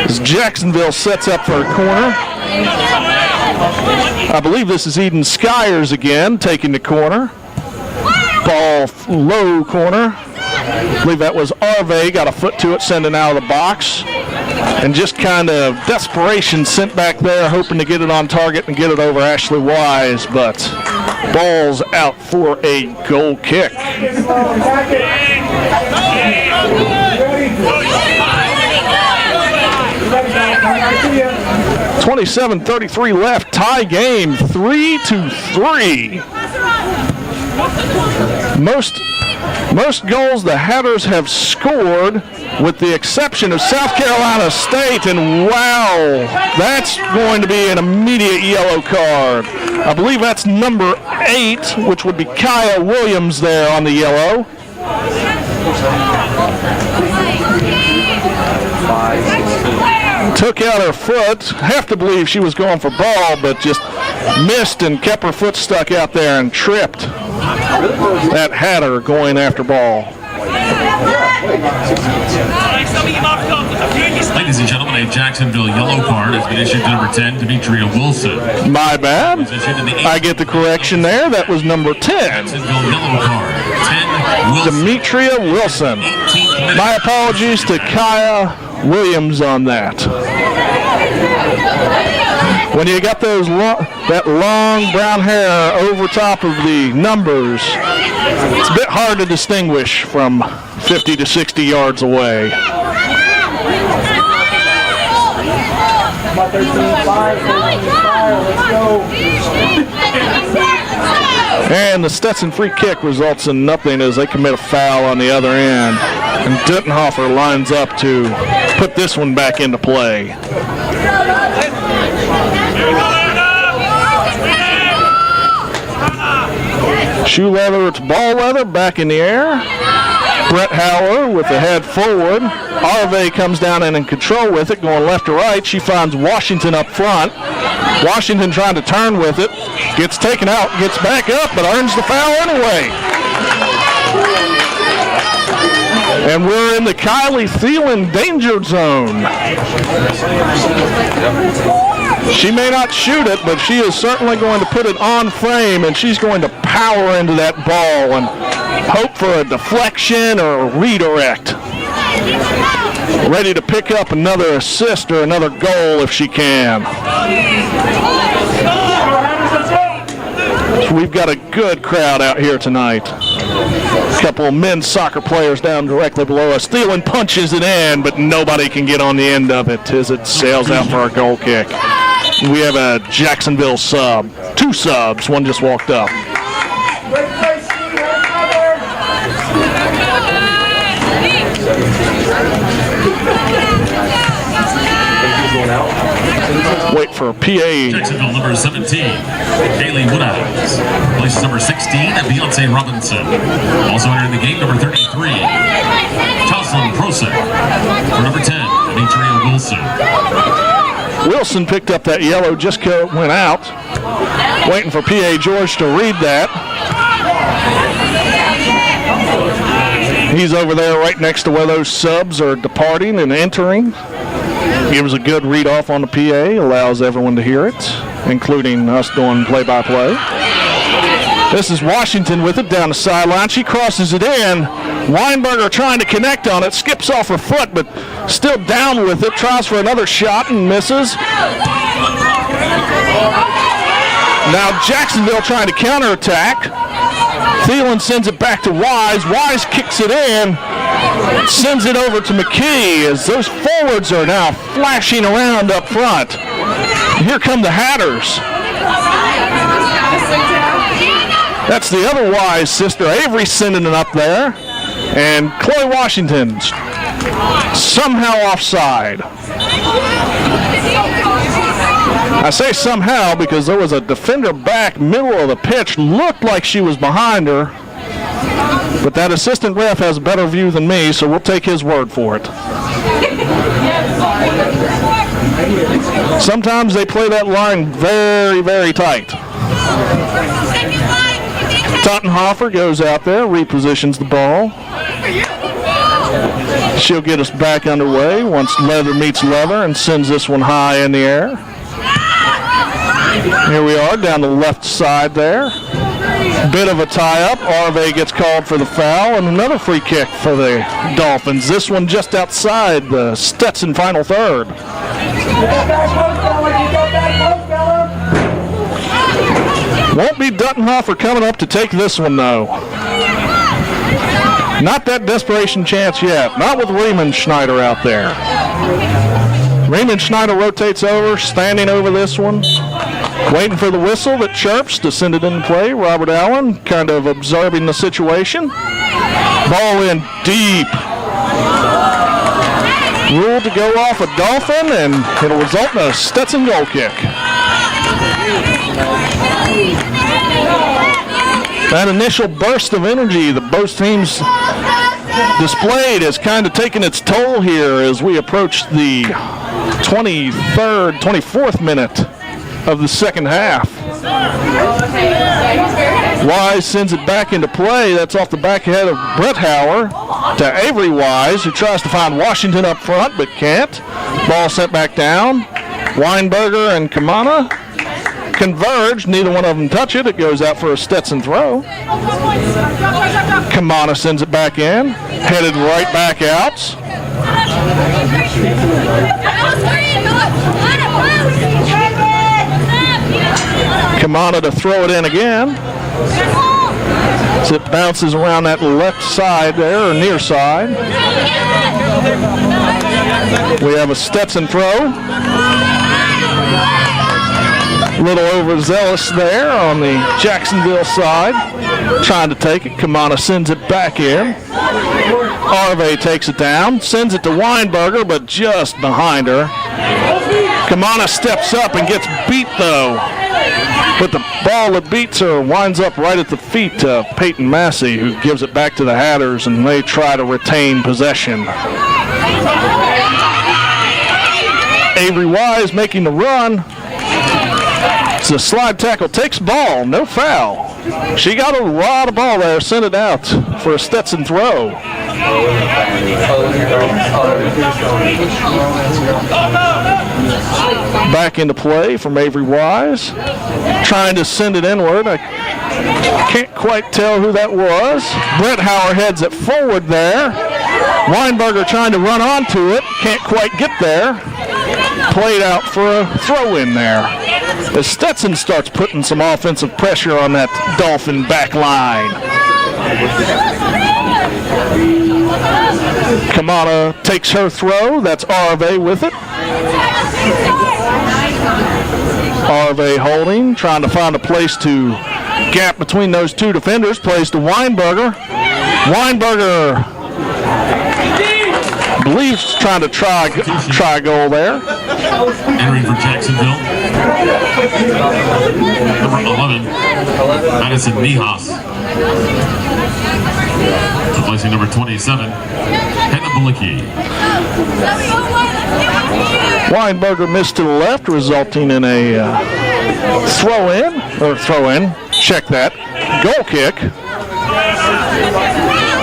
As Jacksonville sets up for a corner. I believe this is Eden Skyers again, taking the corner. Ball low corner. I believe that was Arve, got a foot to it, sending out of the box. And just kind of desperation sent back there, hoping to get it on target and get it over Ashley Wise, but ball's out for a goal kick. 27:33 left, tie game, 3-3. Most goals the Hatters have scored, with the exception of South Carolina State, and wow, that's going to be an immediate yellow card. I believe that's number 8, which would be Kaya Williams there on the yellow. Took out her foot. Have to believe she was going for ball, but just missed and kept her foot stuck out there and tripped that Hatter going after ball. Ladies and gentlemen, a Jacksonville yellow card has been issued to number 10, Demetria Wilson. My bad. Was issued in the I get the correction there. That was number 10. Jacksonville yellow card. 10, Wilson. Demetria Wilson. 18th minute. My apologies to Kaya Williams on that. When you got those that long brown hair over top of the numbers, it's a bit hard to distinguish from 50 to 60 yards away. Come on, 13-5, let's go. And the Stetson free kick results in nothing as they commit a foul on the other end. And Dittenhofer lines up to put this one back into play. Shoe leather, it's ball leather, back in the air. Brett Howler with the head forward. Arve comes down and in control with it, going left to right. She finds Washington up front. Washington trying to turn with it. Gets taken out, gets back up, but earns the foul anyway. And we're in the Kylie Thielen danger zone. She may not shoot it, but she is certainly going to put it on frame, and she's going to power into that ball and hope for a deflection or a redirect. Ready to pick up another assist or another goal if she can. So we've got a good crowd out here tonight. A couple of men's soccer players down directly below us. Thielen punches it in, but nobody can get on the end of it as it sails out for a goal kick. We have a Jacksonville sub. Two subs, one just walked up. Great play, Steve. Wait for PA. Jacksonville number 17, Kaylee Woodhouse. Places number 16, Beyonce Robinson. Also entering the game, number 33, Jocelyn Prosek. For number 10, Demetria Wilson. Wilson picked up that yellow, just went out. Waiting for PA George to read that. He's over there right next to where those subs are departing and entering. Gives a good read off on the PA, allows everyone to hear it, including us doing play-by-play. This is Washington with it down the sideline. She crosses it in. Weinberger trying to connect on it, skips off her foot, but still down with it, tries for another shot and misses. Now Jacksonville trying to counterattack. Thielen sends it back to Wise. Wise kicks it in, sends it over to McKee as those forwards are now flashing around up front. Here come the Hatters. That's the other Wise sister. Avery sending it up there. And Chloe Washington somehow offside. I say somehow because there was a defender back middle of the pitch, looked like she was behind her, but that assistant ref has a better view than me, so we'll take his word for it. Sometimes they play that line very, very tight. Tottenhofer goes out there, repositions the ball. She'll get us back underway once leather meets leather and sends this one high in the air. Here we are down the left side there. Bit of a tie-up. Arve gets called for the foul, and another free kick for the Dolphins. This one just outside the Stetson final third. Won't be Duttenhofer coming up to take this one, though. Not that desperation chance yet. Not with Riemann Schneider out there. Riemann Schneider rotates over, standing over this one. Waiting for the whistle that chirps to send it into play. Robert Allen kind of observing the situation. Ball in deep. Ruled to go off a Dolphin, and it'll result in a Stetson goal kick. That initial burst of energy that both teams displayed has kind of taken its toll here as we approach the 24th minute of the second half. Wise sends it back into play. That's off the back head of Brett Howler. to Avery Wise, who tries to find Washington up front but can't. Ball sent back down. Weinberger and Kamana converge. Neither one of them touch it. It goes out for a Stetson throw. Kamana sends it back in. Headed right back out. Kamana to throw it in again. As it bounces around that left side there, or near side. We have a Stetson throw. A little overzealous there on the Jacksonville side. Trying to take it. Kamana sends it back in. Arve takes it down. Sends it to Weinberger, but just behind her. Kamana steps up and gets beat, though. But the ball that beats her winds up right at the feet of Peyton Massey, who gives it back to the Hatters, and they try to retain possession. Avery Wise making the run. It's a slide tackle, takes ball, no foul. She got a lot of ball there, sent it out for a Stetson throw. Back into play from Avery Wise. Trying to send it inward. I can't quite tell who that was. Brett Hauer heads it forward there. Weinberger trying to run onto it. Can't quite get there. Played out for a throw in there. As Stetson starts putting some offensive pressure on that Dolphin back line. Kamana takes her throw. That's Arve with it. Arve holding, trying to find a place to gap between those two defenders. Plays to Weinberger. Weinberger believes trying to try goal there. Entering for Jacksonville, number 11, Madison Niehaus. Replacing number 27, Hannah Bulicki. Weinberger missed to the left, resulting in a throw-in. Check that. Goal kick.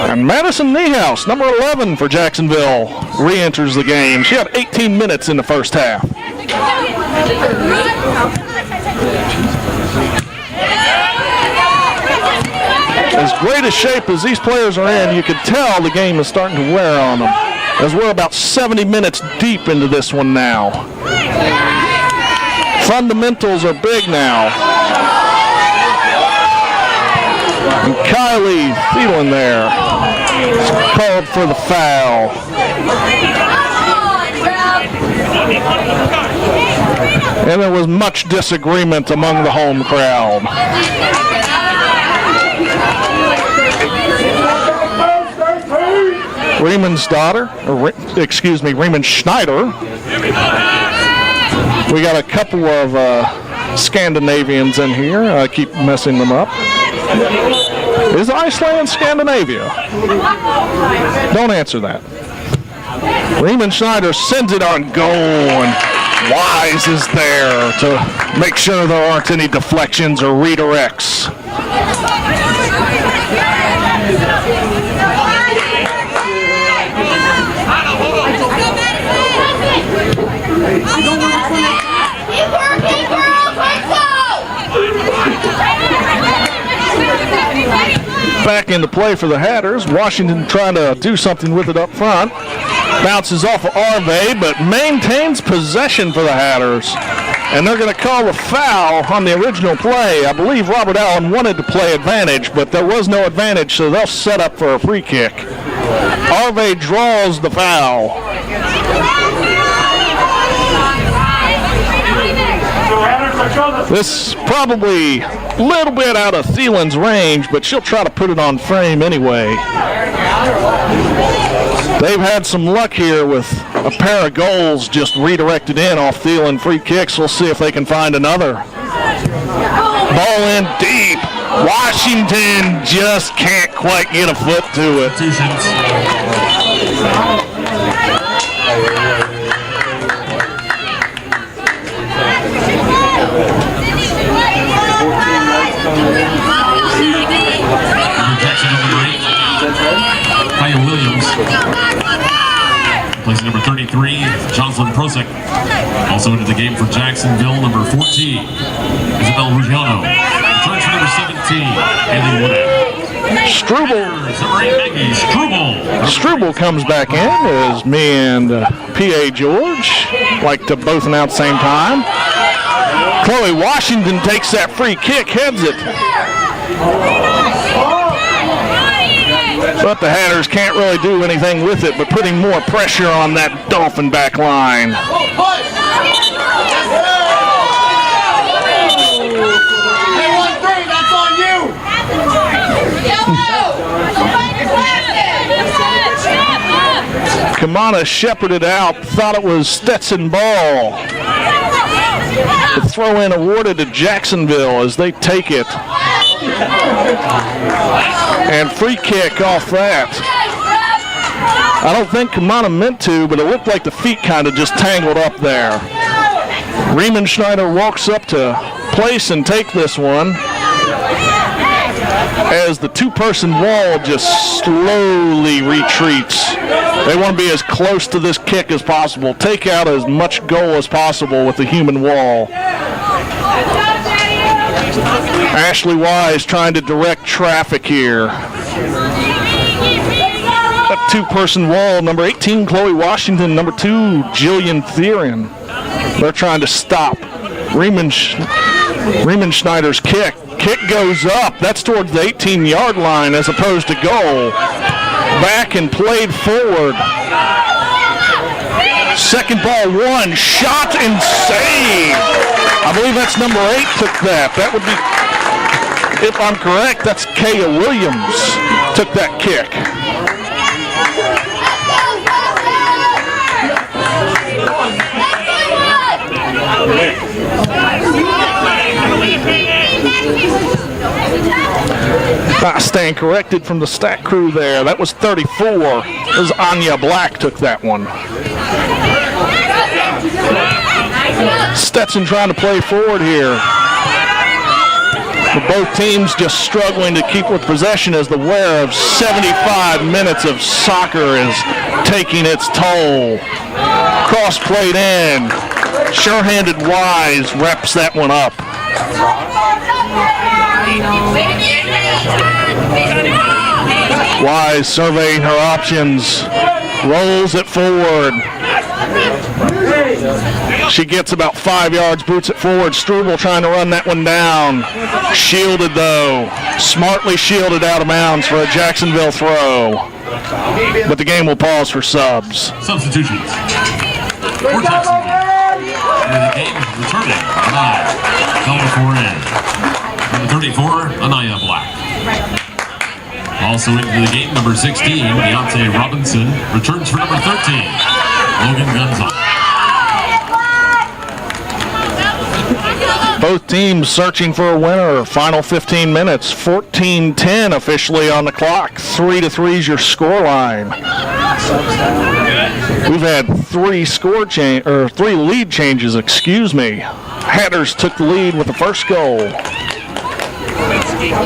And Madison Niehaus, number 11 for Jacksonville, re-enters the game. She had 18 minutes in the first half. As great a shape as these players are in, you can tell the game is starting to wear on them, as we're about 70 minutes deep into this one now. Fundamentals are big now. And Kylie Thielen there called for the foul. And there was much disagreement among the home crowd. Riemann Schneider. We got a couple of Scandinavians in here. I keep messing them up. Is Iceland Scandinavia? Don't answer that. Riemann Schneider sends it on goal, and Wise is there to make sure there aren't any deflections or redirects. Back into play for the Hatters. Washington trying to do something with it up front. Bounces off of Arve, but maintains possession for the Hatters. And they're going to call a foul on the original play. I believe Robert Allen wanted to play advantage, but there was no advantage, so they'll set up for a free kick. Arve draws the foul. This probably a little bit out of Thielen's range, but she'll try to put it on frame anyway. They've had some luck here with a pair of goals just redirected in off Thielen free kicks. We'll see if they can find another. Ball in deep. Washington just can't quite get a foot to it. Jackson number 8, Williams. Jocelyn Prosek. Also into the game for Jacksonville, number 14, Isabel Ruggiano. Returns for number 17, Haley Woodhead. Struble comes back in as me and P.A. George like to both announce same time. Chloe Washington takes that free kick, heads it. But the Hatters can't really do anything with it, but putting more pressure on that Dolphin back line. That's on you! Kamana shepherded out, thought it was Stetson ball. The throw-in awarded to Jacksonville as they take it. And free kick off that. I don't think Kamana meant to, but it looked like the feet kind of just tangled up there. Riemenschneider walks up to place and take this one as the two-person wall just slowly retreats. They want to be as close to this kick as possible, take out as much goal as possible with the human wall. Ashley Wise trying to direct traffic here. That two-person wall, number 18, Chloe Washington, number 2, Jillian Thieren. They're trying to stop Riemenschneider's kick. Kick goes up. That's towards the 18-yard line as opposed to goal. Back and played forward. Second ball, one, shot and save. I believe that's number 8 took that. That would be, if I'm correct, that's Kaya Williams took that kick. I stand corrected from the stat crew there. That was 34. It was Anya Black took that one. Stetson trying to play forward here. But both teams just struggling to keep with possession as the wear of 75 minutes of soccer is taking its toll. Cross played in. Sure-handed Wise wraps that one up. Wise surveying her options, rolls it forward. She gets about 5 yards, boots it forward. Struble trying to run that one down. Shielded though, smartly shielded out of bounds for a Jacksonville throw. But the game will pause for subs. Substitutions. For Jacksonville. And the game returning. 9. Number 4 in. Number 34, Anaya Black. Also into the game, number 16, Deontay Robinson, returns for number 13, Logan Gonzalez. Both teams searching for a winner. Final 15 minutes, 14-10 officially on the clock. 3-3 is your score line. We've had 3 lead changes, Hatters took the lead with the first goal.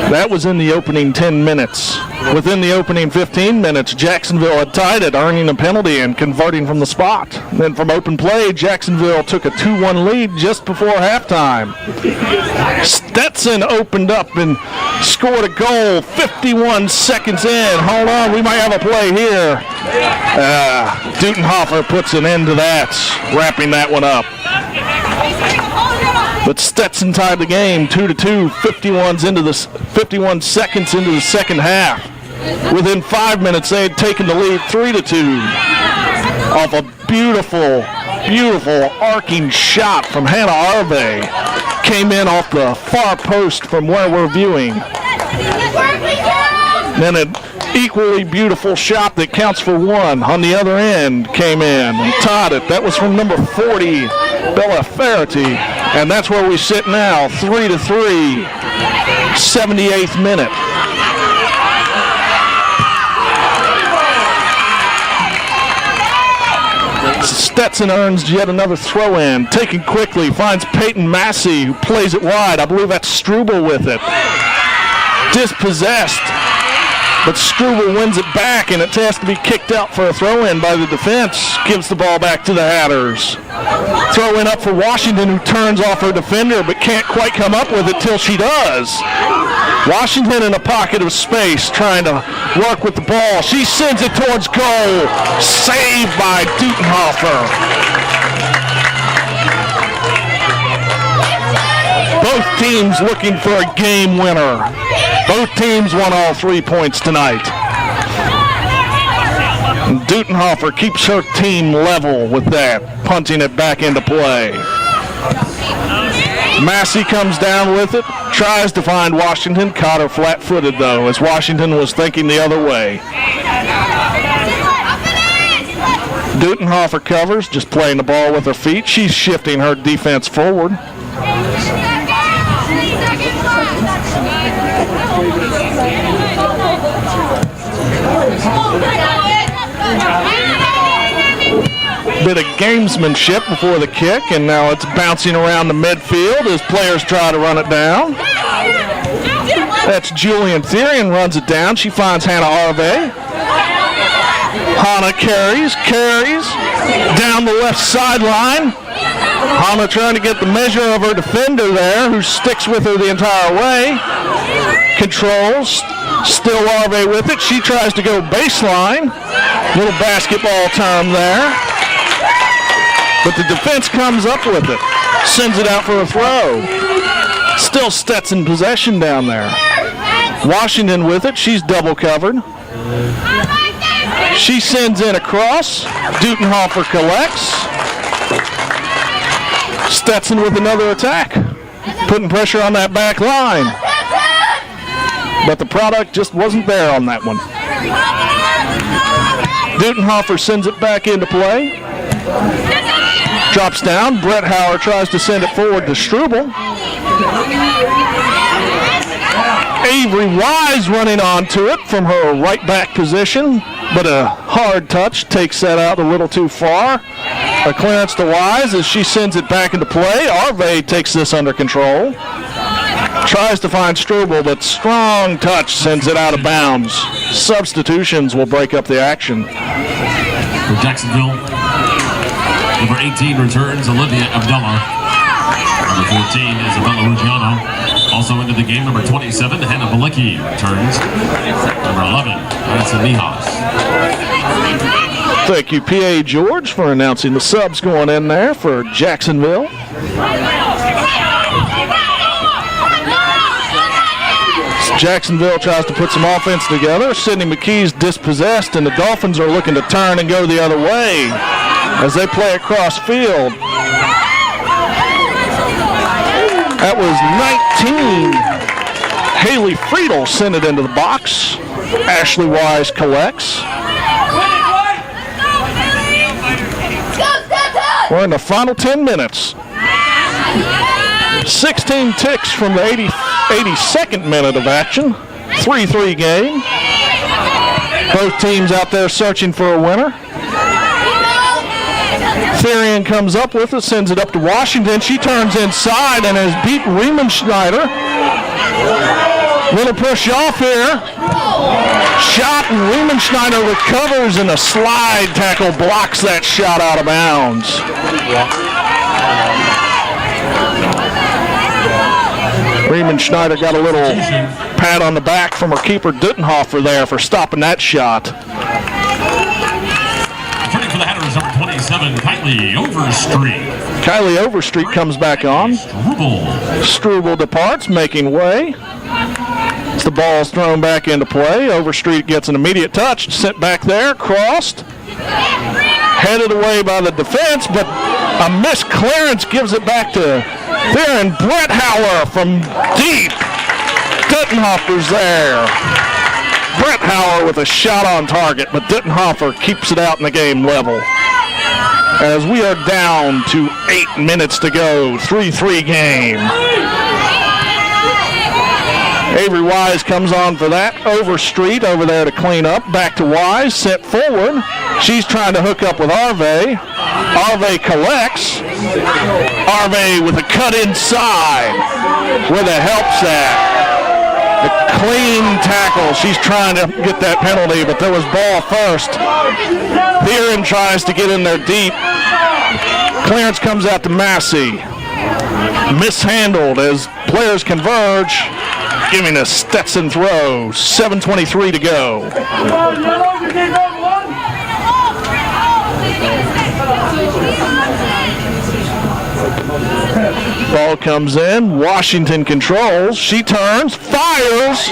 That was in the opening 10 minutes. Within the opening 15 minutes, Jacksonville had tied it, earning a penalty and converting from the spot. Then from open play, Jacksonville took a 2-1 lead just before halftime. Stetson opened up and scored a goal 51 seconds in. Hold on, we might have a play here. Dutenhofer puts an end to that, wrapping that one up. But Stetson tied the game 2-2, 51 seconds into the second half. Within 5 minutes, they had taken the lead 3-2 off a beautiful arcing shot from Hannah Arve. Came in off the far post from where we're viewing. Then an equally beautiful shot that counts for 1 on the other end came in and tied it. That was from number 40, Bella Ferretti. And that's where we sit now, 3-3, 78th minute. Stetson earns yet another throw-in. Taken quickly, finds Peyton Massey, who plays it wide. I believe that's Struble with it. Dispossessed. But Struble wins it back, and it has to be kicked out for a throw-in by the defense. Gives the ball back to the Hatters. Throw-in up for Washington, who turns off her defender, but can't quite come up with it till she does. Washington in a pocket of space, trying to work with the ball. She sends it towards goal. Saved by Dutenhofer. Both teams looking for a game winner. Both teams won all 3 points tonight. And Dutenhofer keeps her team level with that, punting it back into play. Massey comes down with it, tries to find Washington, caught her flat-footed though, as Washington was thinking the other way. Dutenhofer covers, just playing the ball with her feet. She's shifting her defense forward. Bit of gamesmanship before the kick, and now it's bouncing around the midfield as players try to run it down. That's Julian Therian runs it down. She finds Hannah Arve. Hannah carries down the left sideline. Hannah trying to get the measure of her defender there, who sticks with her the entire way. Controls, still Arve with it. She tries to go baseline. Little basketball term there. But the defense comes up with it. Sends it out for a throw. Still Stetson possession down there. Washington with it. She's double covered. She sends in a cross. Dutenhofer collects. Stetson with another attack. Putting pressure on that back line. But the product just wasn't there on that one. Dutenhofer sends it back into play. Drops down. Brett Hauer tries to send it forward to Struble. Avery Wise running onto it from her right back position, but a hard touch takes that out a little too far. A clearance to Wise as she sends it back into play. Arve takes this under control. Tries to find Struble, but strong touch sends it out of bounds. Substitutions will break up the action. For Jacksonville, number 18 returns Olivia Abdullah. Number 14 Isabella Ruggiano. Also into the game, number 27, Hannah Balicki returns. Number 11, Madison Mijas. Thank you, P.A. George, for announcing the subs going in there for Jacksonville. Jacksonville tries to put some offense together. Sydney McKee's dispossessed, and the Dolphins are looking to turn and go the other way as they play across field. That was 19. Haley Friedel sent it into the box. Ashley Wise collects. We're in the final 10 minutes. 16 ticks from the 82nd minute of action. 3-3 game. Both teams out there searching for a winner. Therian comes up with it, sends it up to Washington. She turns inside and has beat Riemenschneider. Little push off here. Shot, and Riemenschneider recovers, and a slide tackle blocks that shot out of bounds. Riemenschneider got a little pat on the back from her keeper Dutenhofer there for stopping that shot. Returning for the Hatters, number 27, Kylie Overstreet. Kylie Overstreet comes back on. Struble departs, making way. As the ball's thrown back into play, Overstreet gets an immediate touch, sent back there, crossed. Headed away by the defense, but a missed clearance gives it back to there, and Brett Hauer from deep. Dutenhofer's there. Brett Hauer with a shot on target, but Dutenhofer keeps it out in the game level. As we are down to 8 minutes to go, 3-3 game. Avery Wise comes on for that. Overstreet over there to clean up. Back to Wise, sent forward. She's trying to hook up with Arve. Arve collects. Arve with a cut inside where the help's at. A clean tackle. She's trying to get that penalty, but there was ball first. Theron tries to get in there deep. Clearance comes out to Massey. Mishandled as players converge, giving a Stetson throw. 7:23 to go. Ball comes in. Washington controls. She turns, fires.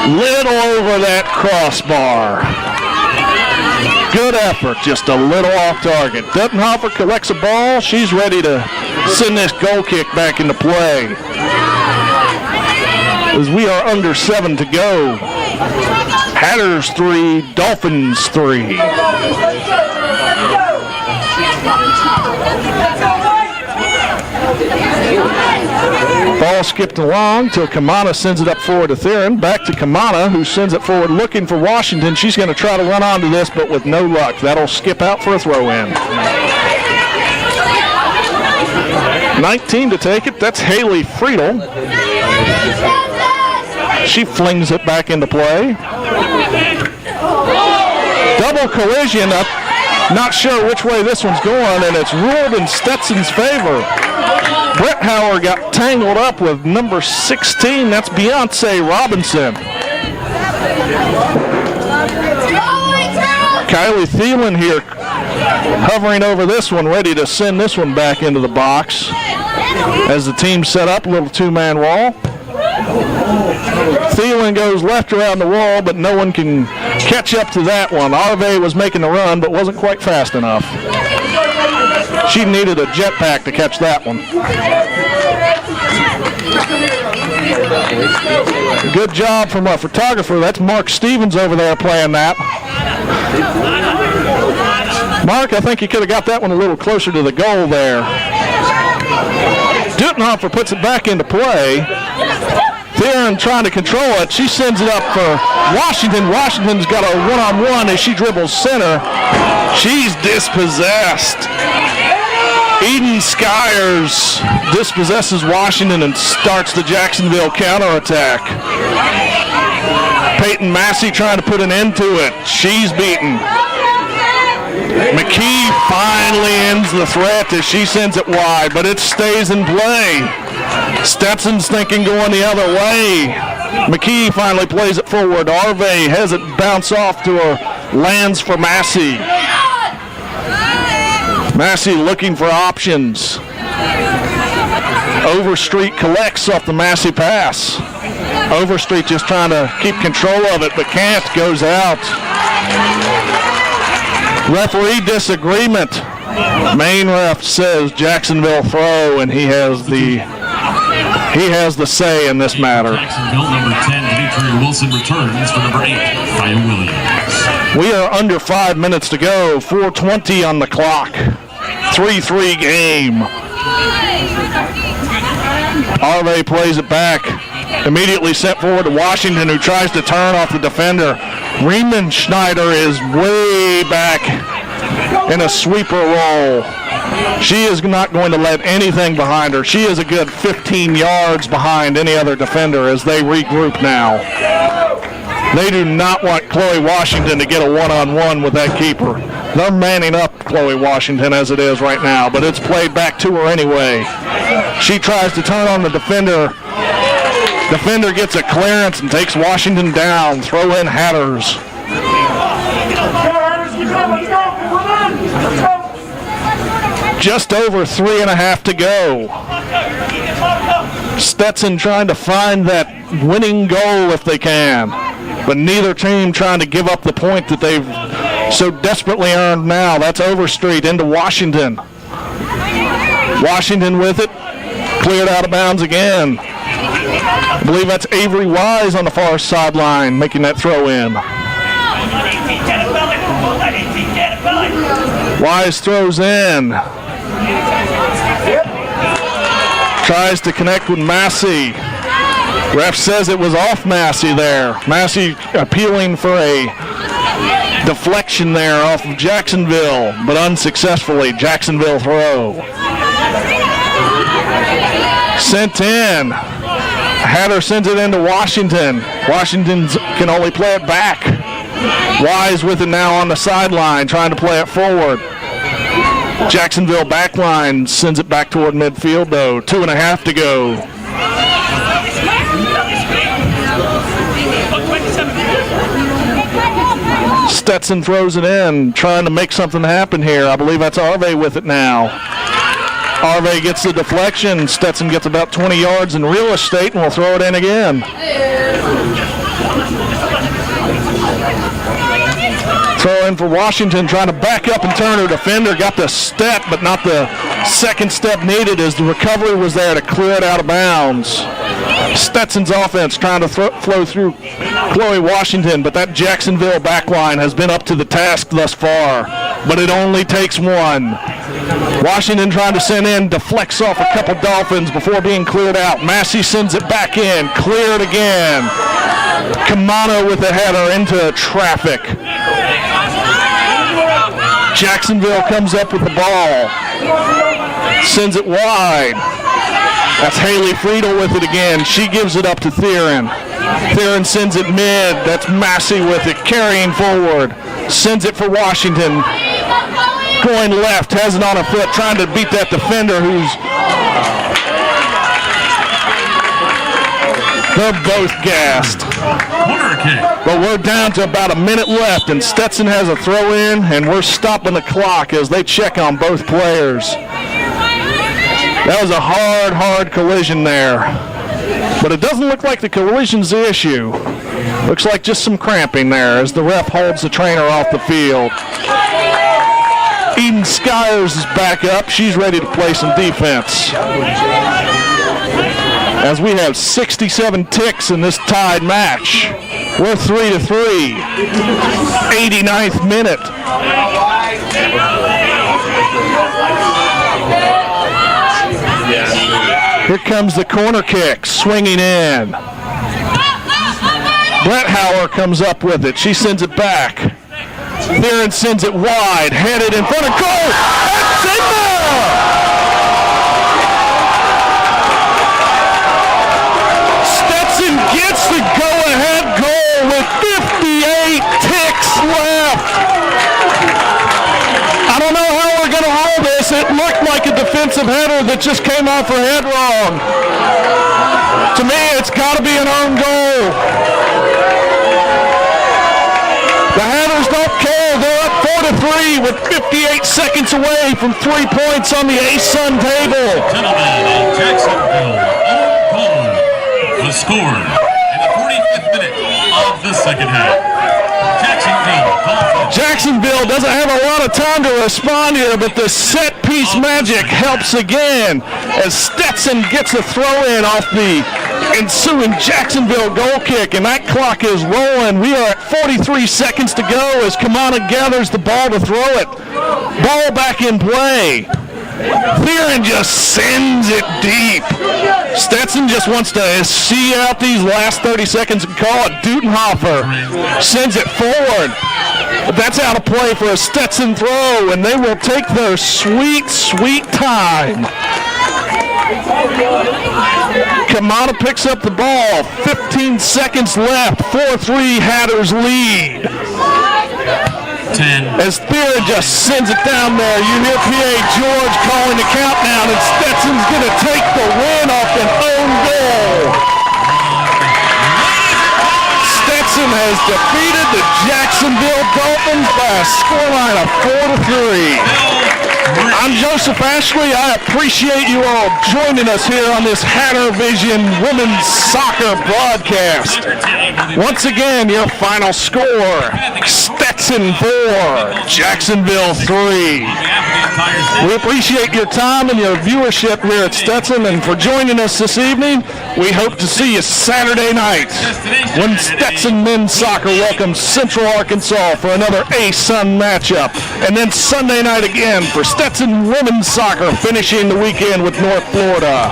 Little over that crossbar. Good effort, just a little off target. Duttenhofer collects a ball. She's ready to send this goal kick back into play. As we are under 7 to go. Hatters 3, Dolphins 3. Ball skipped along till Kamana sends it up forward to Theron. Back to Kamana, who sends it forward looking for Washington. She's going to try to run onto this, but with no luck. That'll skip out for a throw-in. 19 to take it. That's Haley Friedel. She flings it back into play. Double collision up. Not sure which way this one's going, and it's ruled in Stetson's favor. Brett Howard got tangled up with number 16. That's Beyonce Robinson. Kylie Thielen here hovering over this one, ready to send this one back into the box. As the team set up, a little two-man wall. Thielen goes left around the wall, but no one can catch up to that one. Arve was making the run, but wasn't quite fast enough. She needed a jetpack to catch that one. Good job from our photographer. That's Mark Stevens over there playing that. Mark, I think you could have got that one a little closer to the goal there. Duttenhofer puts it back into play. Theron trying to control it. She sends it up for Washington. Washington's got a one-on-one as she dribbles center. She's dispossessed. Eden Skyers dispossesses Washington and starts the Jacksonville counterattack. Peyton Massey trying to put an end to it. She's beaten. McKee finally ends the threat as she sends it wide, but it stays in play. Stetson's thinking going the other way. McKee finally plays it forward. Arve has it bounce off to her, lands for Massey. Massey looking for options. Overstreet collects off the Massey pass. Overstreet just trying to keep control of it, but can't, goes out. Referee disagreement. Main ref says Jacksonville throw, and he has the say in this matter. Jacksonville, number 10, Dimitri Wilson returns for number 8, Kyle Williams. We are under 5 minutes to go. 4:20 on the clock. 3-3 game. Arve plays it back. Immediately sent forward to Washington, who tries to turn off the defender. Riemann Schneider is way back in a sweeper roll. She is not going to let anything behind her. She is a good 15 yards behind any other defender as they regroup now. They do not want Chloe Washington to get a one-on-one with that keeper. They're manning up Chloe Washington as it is right now, but it's played back to her anyway. She tries to turn on the defender. Defender gets a clearance and takes Washington down. Throw in Hatters. Just over 3.5 to go. Stetson trying to find that winning goal if they can, but neither team trying to give up the point that they've so desperately earned now. That's Overstreet into Washington. Washington with it. Cleared out of bounds again. I believe that's Avery Wise on the far sideline making that throw in. Wise throws in. Tries to connect with Massey. Ref says it was off Massey there. Massey appealing for a deflection there off of Jacksonville, but unsuccessfully. Jacksonville throw. Sent in. Hatter sends it into Washington. Washington can only play it back. Wise with it now on the sideline, trying to play it forward. Jacksonville backline sends it back toward midfield, though. 2.5 to go. Stetson throws it in, trying to make something happen here. I believe that's Arve with it now. Arve gets the deflection. Stetson gets about 20 yards in real estate, and will throw it in again. Throw in for Washington, trying to back up and turn her defender. Got the step, but not the second step needed as the recovery was there to clear it out of bounds. Stetson's offense trying to flow through Chloe Washington, but that Jacksonville backline has been up to the task thus far. But it only takes one. Washington trying to send in, deflects off a couple Dolphins before being cleared out. Massey sends it back in, cleared again. Kamano with the header into traffic. Jacksonville comes up with the ball, sends it wide. That's Haley Friedel with it again. She gives it up to Theron. Theron sends it mid. That's Massey with it, carrying forward. Sends it for Washington. Going left, has it on a foot, trying to beat that defender who's... They're both gassed. But we're down to about a minute left, and Stetson has a throw in, and we're stopping the clock as they check on both players. That was a hard collision there. But it doesn't look like the collision's the issue. Looks like just some cramping there as the ref holds the trainer off the field. Eden Skyers is back up. She's ready to play some defense. As we have 67 ticks in this tied match. We're 3-3. 89th minute. Here comes the corner kick, swinging in. Brett Hauer comes up with it. She sends it back. Theron sends it wide, headed in front of goal. That's in there! Stetson gets the go-ahead goal with 58 ticks left. I don't know how we're going to roll this. It looked like a defensive header that just came off her head wrong. To me, it's got to be an own goal. The Hatters don't care. They're up 4-3 with 58 seconds away from 3 points on the ASUN table. Gentlemen, in Jacksonville, own goal was scored in the 45th minute of the second half. Jacksonville doesn't have a lot of time to respond here, but the set-piece magic helps again as Stetson gets a throw-in off the ensuing Jacksonville goal kick, and that clock is rolling. We are at 43 seconds to go as Kamana gathers the ball to throw it. Ball back in play. Theron just sends it deep. Stetson just wants to see out these last 30 seconds and call it. Dudenhofer sends it forward. But that's out of play for a Stetson throw, and they will take their sweet, sweet time. Kamana picks up the ball. 15 seconds left. 4-3 Hatters lead. 10. As Theron just sends it down there, you hear P.A. George calling the countdown, and Stetson's going to take the win off an own goal. Stetson has defeated the Jacksonville Dolphins by a scoreline of 4-3. I'm Joseph Ashley. I appreciate you all joining us here on this Hatter Vision Women's Soccer broadcast. Once again, your final score, Stetson 4, Jacksonville 3. We appreciate your time and your viewership here at Stetson, and for joining us this evening, we hope to see you Saturday night when Stetson Men's Soccer welcomes Central Arkansas for another ASUN matchup, and then Sunday night again for Stetson Women's Soccer finishing the weekend with North Florida.